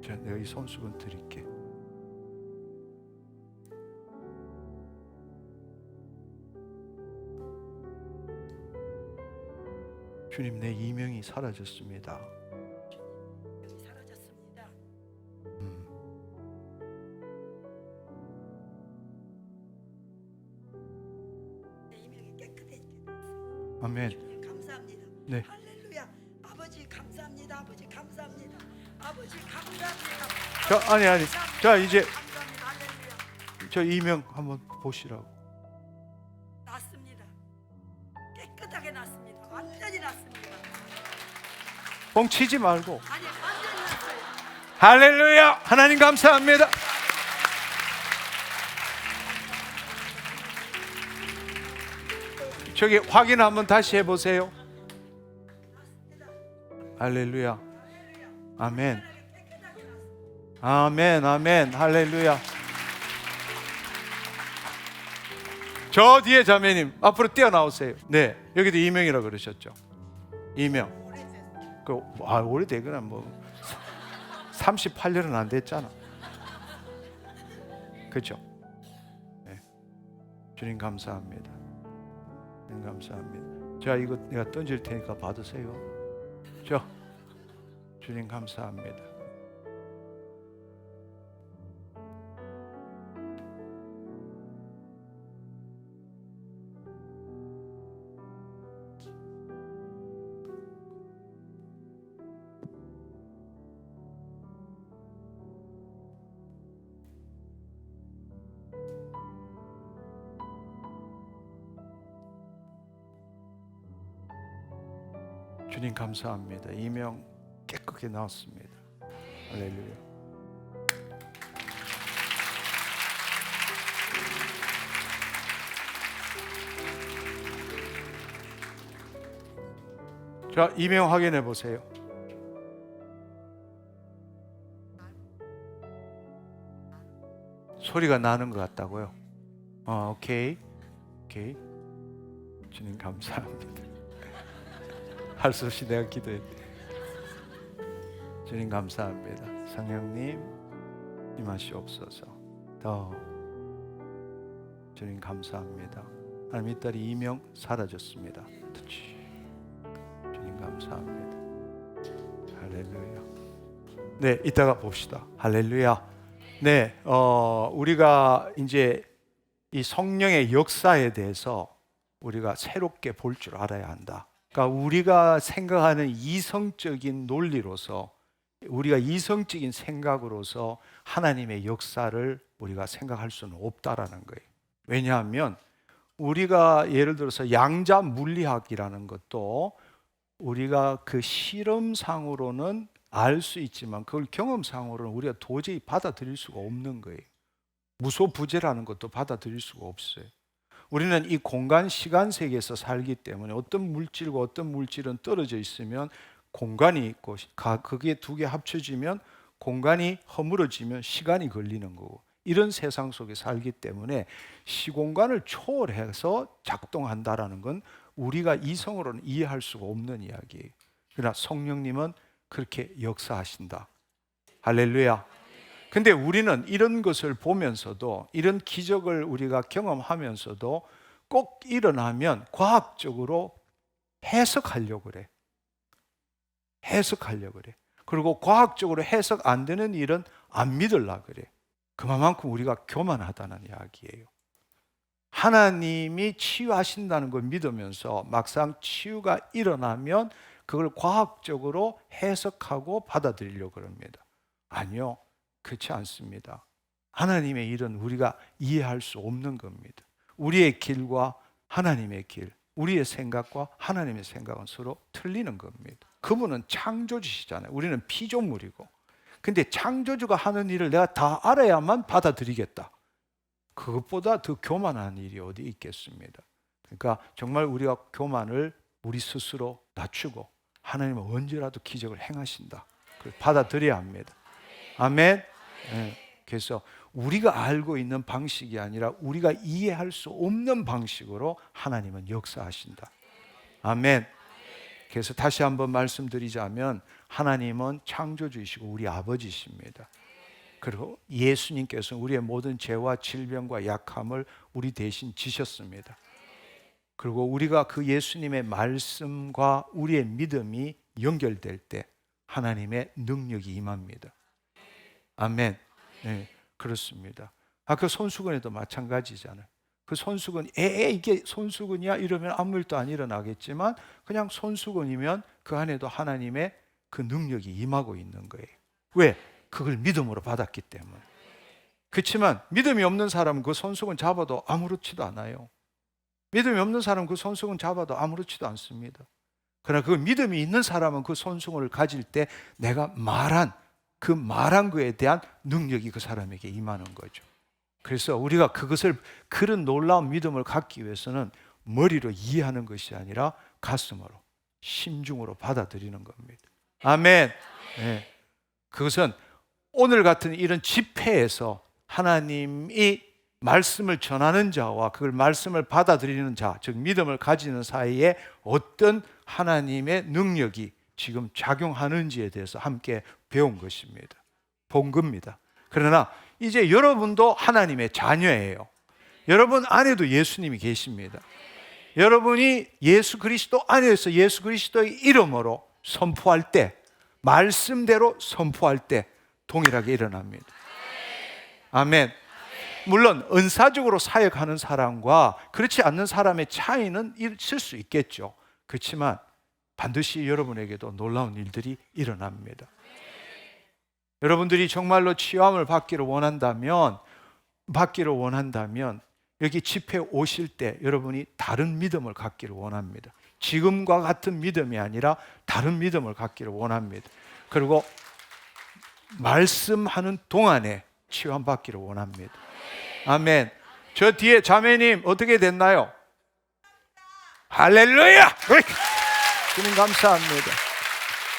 자, 내가 이 손수건 드릴게. 주님, 내 이명이 사라졌습니다. 사라졌습니다. 내 이명이 깨끗해지게 아멘. 주님 감사합니다. 네. 할렐루야. 아버지 감사합니다. 아버지 감사합니다. 아버지 감사합니다. 자, 아니. 자, 이제 감사합니다. 할렐루야. 저 이명 한번 보시라고. 났습니다. 깨끗하게 났습니다. 완전히 났습니다. 뻥치지 말고. 아니 완전히 났어요. 할렐루야. 하나님 감사합니다. 저기 확인 한번 다시 해보세요. 할렐루야. 아멘. 아멘. 아멘. 할렐루야. 저 뒤에 자매님 앞으로 뛰어나오세요. 네, 여기도 이명이라고 그러셨죠. 이명. 오래되거나 뭐 38년은 안 됐잖아. 그렇죠? 네. 주님 감사합니다. 주님 감사합니다. 자, 이거 내가 던질 테니까 받으세요. 자, 주님 감사합니다. 주님 감사합니다. 이명 깨끗하게 나왔습니다. 할렐루야. 자, 이명 확인해 보세요. 소리가 나는 것 같다고요? 오케이. 주님 감사합니다. 할 수 없이 내가 기도했대. 주님 감사합니다. 성령님 임하시옵소서. 더 주님 감사합니다. 하나님 이 딸이 이명 사라졌습니다. 주님 감사합니다. 할렐루야. 네, 이따가 봅시다. 할렐루야. 네, 우리가 이제 이 성령의 역사에 대해서 우리가 새롭게 볼 줄 알아야 한다. 그러니까 우리가 생각하는 이성적인 논리로서, 우리가 이성적인 생각으로서 하나님의 역사를 우리가 생각할 수는 없다라는 거예요. 왜냐하면 우리가 예를 들어서 양자 물리학이라는 것도 우리가 그 실험상으로는 알 수 있지만 그걸 경험상으로는 우리가 도저히 받아들일 수가 없는 거예요. 무소부재라는 것도 받아들일 수가 없어요. 우리는 이 공간 시간 세계에서 살기 때문에 어떤 물질과 어떤 물질은 떨어져 있으면 공간이 있고, 그게 두 개 합쳐지면 공간이 허물어지면 시간이 걸리는 거고, 이런 세상 속에 살기 때문에 시공간을 초월해서 작동한다라는 건 우리가 이성으로는 이해할 수가 없는 이야기예요. 그러나 성령님은 그렇게 역사하신다. 할렐루야. 근데 우리는 이런 것을 보면서도, 이런 기적을 우리가 경험하면서도 꼭 일어나면 과학적으로 해석하려고 그래. 그리고 과학적으로 해석 안 되는 일은 안 믿으려고 그래. 그만큼 우리가 교만하다는 이야기예요. 하나님이 치유하신다는 걸 믿으면서 막상 치유가 일어나면 그걸 과학적으로 해석하고 받아들이려고 합니다. 아니요. 그렇지 않습니다. 하나님의 일은 우리가 이해할 수 없는 겁니다. 우리의 길과 하나님의 길, 우리의 생각과 하나님의 생각은 서로 틀리는 겁니다. 그분은 창조주시잖아요. 우리는 피조물이고. 근데 창조주가 하는 일을 내가 다 알아야만 받아들이겠다. 그것보다 더 교만한 일이 어디 있겠습니다. 그러니까 정말 우리가 교만을 우리 스스로 낮추고 하나님은 언제라도 기적을 행하신다. 그걸 받아들여야 합니다. 아멘. 네. 그래서 우리가 알고 있는 방식이 아니라 우리가 이해할 수 없는 방식으로 하나님은 역사하신다. 아멘. 그래서 다시 한번 말씀드리자면 하나님은 창조주이시고 우리 아버지십니다. 그리고 예수님께서는 우리의 모든 죄와 질병과 약함을 우리 대신 지셨습니다. 그리고 우리가 그 예수님의 말씀과 우리의 믿음이 연결될 때 하나님의 능력이 임합니다. 아멘. 네, 그렇습니다. 그 손수건에도 마찬가지잖아요. 그 손수건, 이게 손수건이야? 이러면 아무 일도 안 일어나겠지만 그냥 손수건이면 그 안에도 하나님의 그 능력이 임하고 있는 거예요. 왜? 그걸 믿음으로 받았기 때문에. 그렇지만 믿음이 없는 사람은 그 손수건 잡아도 아무렇지도 않아요. 믿음이 없는 사람은 그 손수건 잡아도 아무렇지도 않습니다. 그러나 그 믿음이 있는 사람은 그 손수건을 가질 때 내가 말한 거에 대한 능력이 그 사람에게 임하는 거죠. 그래서 우리가 그것을, 그런 놀라운 믿음을 갖기 위해서는 머리로 이해하는 것이 아니라 가슴으로, 심중으로 받아들이는 겁니다. 아멘. 네. 그것은 오늘 같은 이런 집회에서 하나님이 말씀을 전하는 자와 그걸 말씀을 받아들이는 자, 즉 믿음을 가지는 사이에 어떤 하나님의 능력이 지금 작용하는지에 대해서 함께 배운 것입니다. 본 겁니다. 그러나 이제 여러분도 하나님의 자녀예요. 여러분 안에도 예수님이 계십니다. 여러분이 예수 그리스도 안에서 예수 그리스도의 이름으로 선포할 때 말씀대로 선포할 때 동일하게 일어납니다. 아멘. 물론 은사적으로 사역하는 사람과 그렇지 않는 사람의 차이는 있을 수 있겠죠. 그렇지만 반드시 여러분에게도 놀라운 일들이 일어납니다. 여러분들이 정말로 치유함을 받기를 원한다면 여기 집회 오실 때 여러분이 다른 믿음을 갖기를 원합니다. 지금과 같은 믿음이 아니라 다른 믿음을 갖기를 원합니다. 그리고 말씀하는 동안에 치유함 받기를 원합니다. 아멘. 저 뒤에 자매님 어떻게 됐나요? 할렐루야! 주님 감사합니다.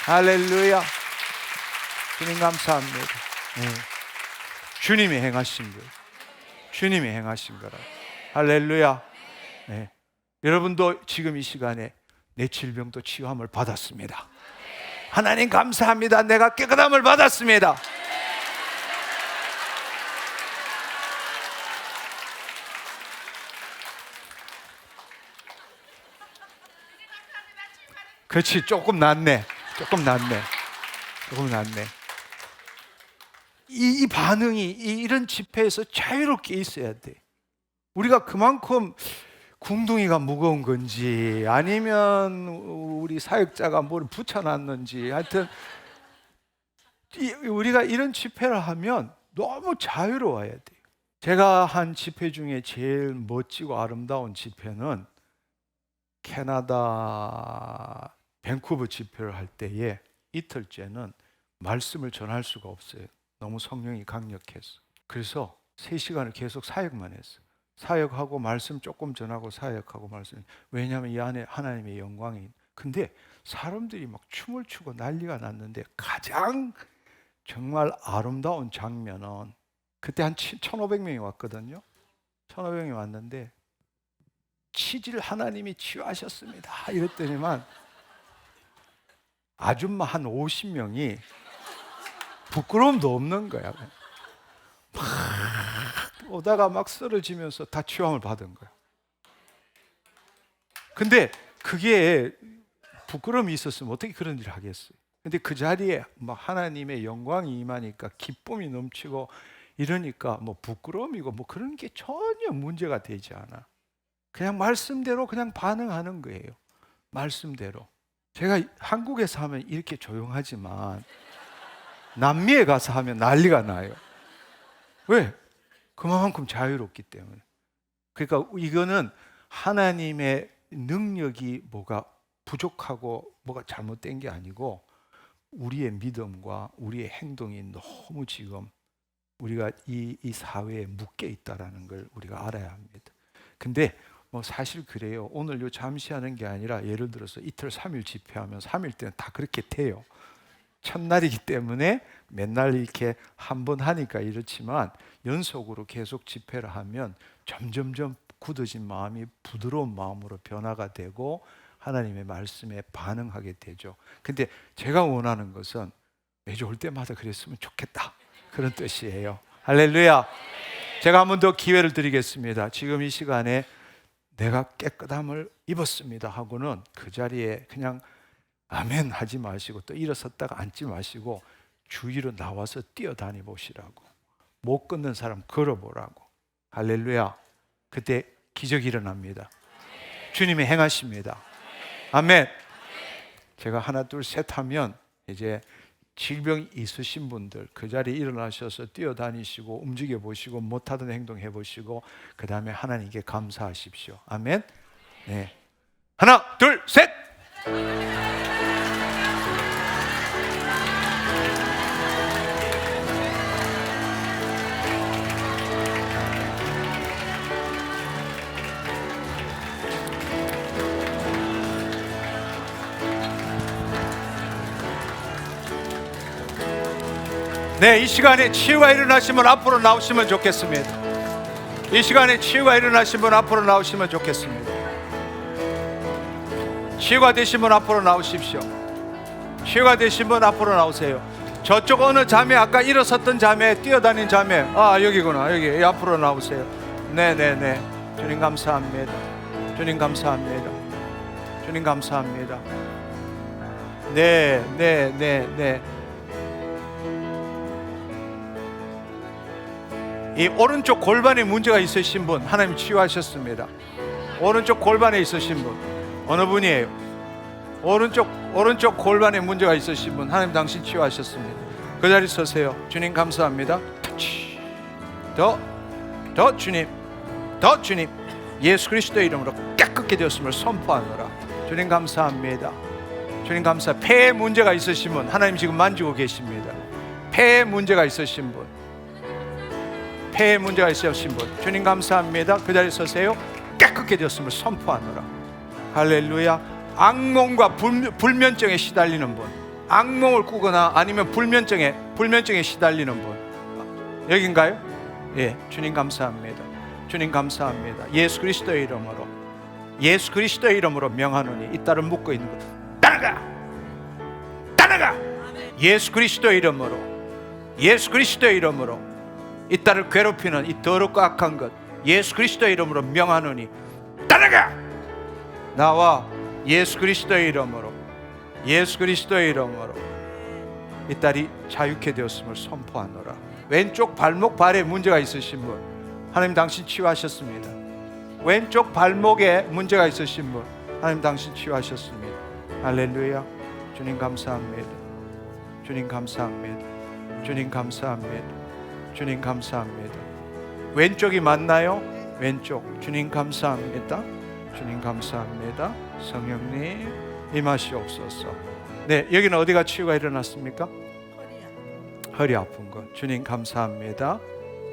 할렐루야! 주님 감사합니다. 네. 주님이 행하신 것, 주님이 행하신 거라. 할렐루야! 네. 여러분도 지금 이 시간에 내 질병도 치유함을 받았습니다. 하나님 감사합니다. 내가 깨끗함을 받았습니다. 그렇지, 조금 낫네. 이 반응이 이런 집회에서 자유롭게 있어야 돼. 우리가 그만큼 궁둥이가 무거운 건지 아니면 우리 사역자가 뭘 붙여놨는지 하여튼 우리가 이런 집회를 하면 너무 자유로워야 돼요. 제가 한 집회 중에 제일 멋지고 아름다운 집회는 캐나다 밴쿠버 집회를 할 때에 이틀째는 말씀을 전할 수가 없어요. 너무 성령이 강력해서. 그래서 3시간을 계속 사역만 했어요. 사역하고 말씀 조금 전하고 사역하고 말씀. 왜냐하면 이 안에 하나님의 영광이. 근데 사람들이 막 춤을 추고 난리가 났는데 가장 정말 아름다운 장면은 그때 한 1,500명이 왔거든요. 1,500명이 왔는데 치질 하나님이 치유하셨습니다 이랬더니만 아줌마 한 50명이 부끄러움도 없는 거야. 막 오다가 막 쓰러지면서 다 치유함을 받은 거야. 근데 그게 부끄러움이 있었으면 어떻게 그런 일을 하겠어요? 근데 그 자리에 막 하나님의 영광이 임하니까 기쁨이 넘치고 이러니까 뭐 부끄러움이고 뭐 그런 게 전혀 문제가 되지 않아. 그냥 말씀대로 그냥 반응하는 거예요. 말씀대로. 제가 한국에서 하면 이렇게 조용하지만 남미에 가서 하면 난리가 나요. 왜? 그만큼 자유롭기 때문에. 그러니까 이거는 하나님의 능력이 뭐가 부족하고 뭐가 잘못된 게 아니고 우리의 믿음과 우리의 행동이 너무 지금 우리가 이 사회에 묶여 있다라는 걸 우리가 알아야 합니다. 근데 뭐 사실 그래요. 오늘 요 잠시 하는 게 아니라 예를 들어서 이틀 3일 집회하면 3일 때는 다 그렇게 돼요. 첫날이기 때문에 맨날 이렇게 한 번 하니까 이렇지만 연속으로 계속 집회를 하면 점점점 굳어진 마음이 부드러운 마음으로 변화가 되고 하나님의 말씀에 반응하게 되죠. 근데 제가 원하는 것은 매주 올 때마다 그랬으면 좋겠다 그런 뜻이에요. 할렐루야. 제가 한 번 더 기회를 드리겠습니다. 지금 이 시간에 내가 깨끗함을 입었습니다 하고는 그 자리에 그냥 아멘 하지 마시고 또 일어섰다가 앉지 마시고 주위로 나와서 뛰어다니 보시라고. 못 걷는 사람 걸어보라고. 할렐루야. 그때 기적이 일어납니다. 주님이 행하십니다. 아멘. 제가 하나 둘 셋 하면 이제 질병이 있으신 분들 그 자리에 일어나셔서 뛰어다니시고 움직여 보시고 못하던 행동 해보시고 그 다음에 하나님께 감사하십시오. 아멘. 네. 하나 둘 셋. 네, 이 시간에 치유가 일어나시면 앞으로 나오시면 좋겠습니다. 이 시간에 치유가 일어나시면 앞으로 나오시면 좋겠습니다. 치유가 되시면 앞으로 나오십시오. 치유가 되시면 앞으로 나오세요. 저쪽 어느 자매, 아까 일어섰던 자매, 뛰어다닌 자매, 아 여기구나, 여기 앞으로 나오세요. 네네네. 주님 감사합니다. 주님 감사합니다. 주님 감사합니다. 네, 네, 네, 네. 이 오른쪽 골반에 문제가 있으신 분 하나님 치유하셨습니다. 오른쪽 골반에 있으신 분 어느 분이에요? 오른쪽 골반에 문제가 있으신 분 하나님 당신 치유하셨습니다. 그 자리 서세요. 주님 감사합니다. 더 주님, 더 주님, 예수 그리스도의 이름으로 깨끗게 되었음을 선포하노라. 주님 감사합니다. 주님 감사. 폐에 문제가 있으신 분 하나님 지금 만지고 계십니다. 폐에 문제가 있으신 분, 폐에 문제가 있으신 분 주님 감사합니다. 그 자리에 서세요. 깨끗게 되었음을 선포하노라. 할렐루야. 악몽과 불면증에 시달리는 분, 악몽을 꾸거나 아니면 불면증에 시달리는 분 여긴가요? 예, 주님 감사합니다. 주님 감사합니다. 예수 그리스도의 이름으로 명하노니 이 딸을 묶고 있는 것 따라가. 예수 그리스도의 이름으로 이 딸을 괴롭히는 이 더럽고 악한 것 예수 그리스도의 이름으로 명하노니 따라가. 나와 예수 그리스도의 이름으로 이 딸이 자유케 되었음을 선포하노라. 왼쪽 발목 발에 문제가 있으신 분 하나님 당신 치유하셨습니다. 왼쪽 발목에 문제가 있으신 분 하나님 당신 치유하셨습니다. 할렐루야. 주님 감사합니다. 주님 감사합니다. 주님 감사합니다. 주님 감사합니다. 왼쪽이 맞나요? 왼쪽. 주님 감사합니다. 주님 감사합니다. 성령님 임하시옵소서. 네, 여기는 어디가 치유가 일어났습니까? 허리 아픈 거. 주님 감사합니다.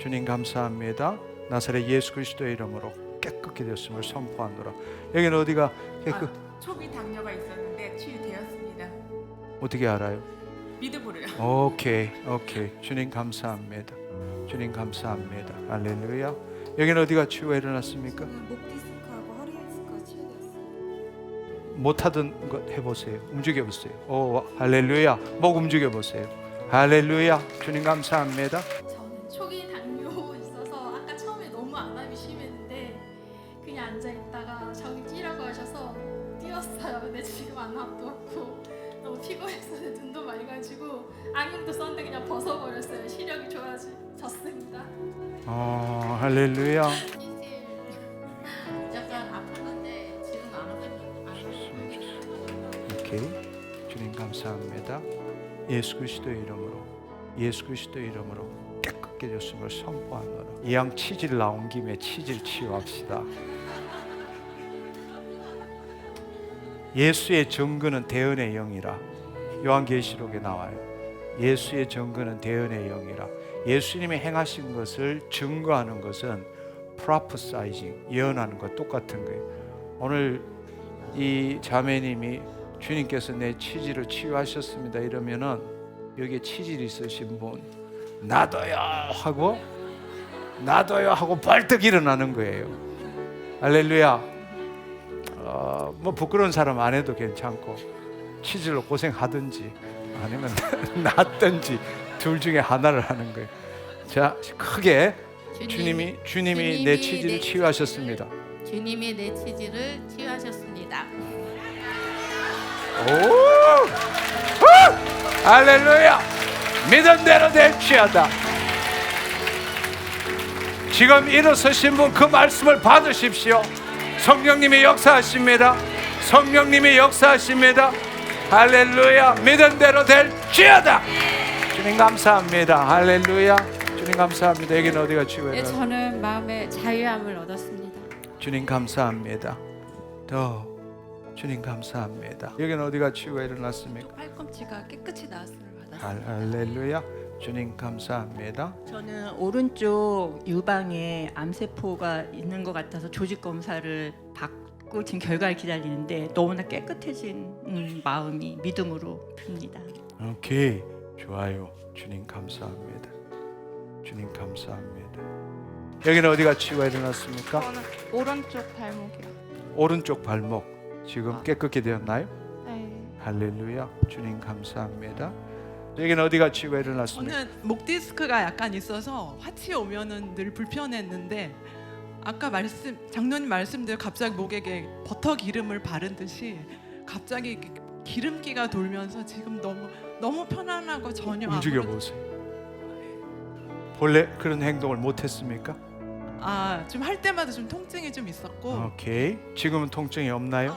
주님 감사합니다. 나사렛 예수 그리스도의 이름으로 깨끗게 되었음을 선포하노라. 여기는 어디가 깨끗? 초기 당뇨가 있었는데 치유되었습니다. 어떻게 알아요? 믿음으로요. 오케이. 주님 감사합니다. 주님 감사합니다. 할렐루야. 여기는 어디가 치유가 일어났습니까? 목 디스크하고 허리 디스크가 치유되었어요. 못하던 것 해보세요. 움직여보세요. 오, 할렐루야. 목 움직여보세요. 할렐루야. 주님 감사합니다. 저는 초기 당뇨 있어서 아까 처음에 너무 안압이 심했는데 그냥 앉아 있다가 저기 뛰라고 하셔서 뛰었어요. 근데 지금 안압도 없고 너무 피곤해서 눈도 맑아지고 안경도 썼는데 그냥 벗어버렸어요. 시력이 좋아졌습니다. 할렐루야. 이제 약간 아픈 건데 지금 안 아프죠. 오케이. 주님 감사합니다. 예수 그리스도의 이름으로 깨끗게 되었음을 선포하노라. 이왕 치질 나온 김에 치질 치유합시다. 예수의 증거는 대언의 영이라. 요한계시록에 나와요. 예수의 증거는 대언의 영이라. 예수님이 행하신 것을 증거하는 것은 prophesizing, 예언하는 것 똑같은 거예요. 오늘 이 자매님이 주님께서 내 치질을 치유하셨습니다 이러면은 여기에 치질이 있으신 분 나도요 하고 벌떡 일어나는 거예요. 할렐루야. 뭐 부끄러운 사람 안 해도 괜찮고 치질로 고생하든지 아니면 낫든지 둘 중에 하나를 하는 거예요. 자, 크게 주님이 내 치질을 치유하셨습니다. 주님이 내 치질을 치유하셨습니다. 오! 할렐루야! 믿음대로 될지어다. 지금 일어서신 분 그 말씀을 받으십시오. 성령님이 역사하십니다. 할렐루야! 믿음대로 될지어다. 주님 감사합니다. 할렐루야! 주님 감사합니다. 여기는 어디가 치유해요? 네, 저는 마음의 자유함을 얻었습니다. 주님 감사합니다. 주님 감사합니다. 여기는 어디가 치유가 일어났습니까? 팔꿈치가 깨끗이 나았음을 받았습니다. 할렐루야. 주님 감사합니다. 저는 오른쪽 유방에 암세포가 있는 것 같아서 조직 검사를 받고 지금 결과를 기다리는데 너무나 깨끗해진 마음이 믿음으로 듭니다. 오케이, 좋아요. 주님 감사합니다. 주님 감사합니다. 여기는 어디가 치유가 일어났습니까? 저는 오른쪽 발목이요. 오른쪽 발목 지금 깨끗게 되었나요? 네. 할렐루야. 주님 감사합니다. 여기는 어디가 치유가 일어났습니까? 저는 목 디스크가 약간 있어서 화치에 오면은 늘 불편했는데 아까 장로님 말씀대로 갑자기 목에 버터 기름을 바른 듯이 갑자기 기름기가 돌면서 지금 너무 편안하고 전혀 움직여 아무런- 보세요. 본래 그런 행동을 못 했습니까? 좀 할 때마다 좀 통증이 좀 있었고. 오케이. 지금은 통증이 없나요?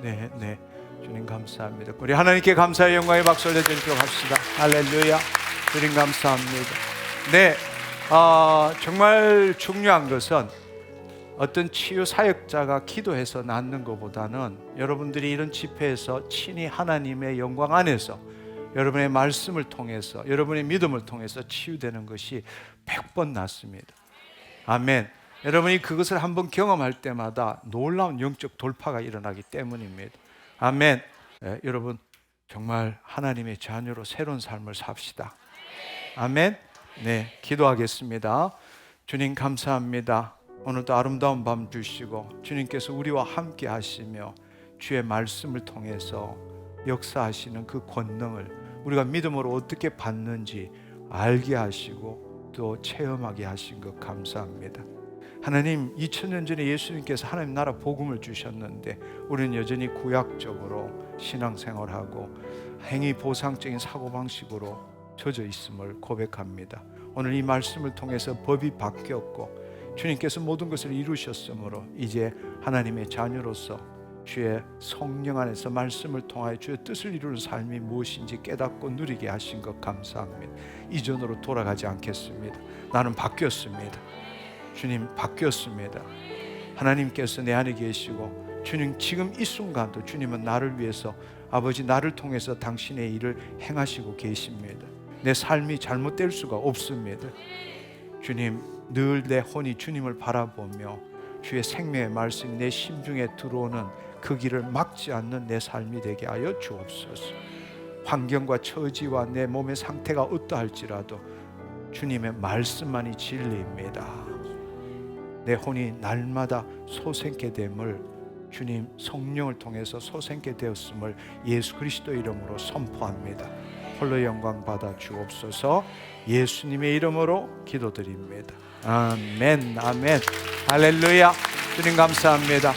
네. 네. 주님 감사합니다. 우리 하나님께 감사의 영광의 박수 올려드리도록 합시다. 할렐루야. 주님 감사합니다. 네, 정말 중요한 것은 어떤 치유 사역자가 기도해서 낫는 것보다는 여러분들이 이런 집회에서 친히 하나님의 영광 안에서 여러분의 말씀을 통해서 여러분의 믿음을 통해서 치유되는 것이 100번 낫습니다. 아멘. 여러분이 그것을 한번 경험할 때마다 놀라운 영적 돌파가 일어나기 때문입니다. 아멘. 네, 여러분 정말 하나님의 자녀로 새로운 삶을 삽시다. 아멘. 네, 기도하겠습니다. 주님 감사합니다. 오늘도 아름다운 밤 주시고 주님께서 우리와 함께 하시며 주의 말씀을 통해서 역사하시는 그 권능을 우리가 믿음으로 어떻게 받는지 알게 하시고 또 체험하게 하신 것 감사합니다. 하나님, 2000년 전에 예수님께서 하나님 나라 복음을 주셨는데 우리는 여전히 구약적으로 신앙생활하고 행위 보상적인 사고방식으로 젖어 있음을 고백합니다. 오늘 이 말씀을 통해서 법이 바뀌었고 주님께서 모든 것을 이루셨으므로 이제 하나님의 자녀로서 주의 성령 안에서 말씀을 통하여 주의 뜻을 이루는 삶이 무엇인지 깨닫고 누리게 하신 것 감사합니다. 이전으로 돌아가지 않겠습니다. 나는 바뀌었습니다. 주님 바뀌었습니다. 하나님께서 내 안에 계시고 주님 지금 이 순간도 주님은 나를 위해서 아버지 나를 통해서 당신의 일을 행하시고 계십니다. 내 삶이 잘못될 수가 없습니다. 주님 늘 내 혼이 주님을 바라보며 주의 생명의 말씀이 내 심중에 들어오는 그 길을 막지 않는 내 삶이 되게 하여 주옵소서. 환경과 처지와 내 몸의 상태가 어떠할지라도 주님의 말씀만이 진리입니다. 내 혼이 날마다 솟게 됨을 주님 성령을 통해서 솟게 되었음을 예수 그리스도 이름으로 선포합니다. 홀로 영광 받아 주옵소서. 예수님의 이름으로 기도드립니다. 아멘. 아멘. 할렐루야. 주님 감사합니다.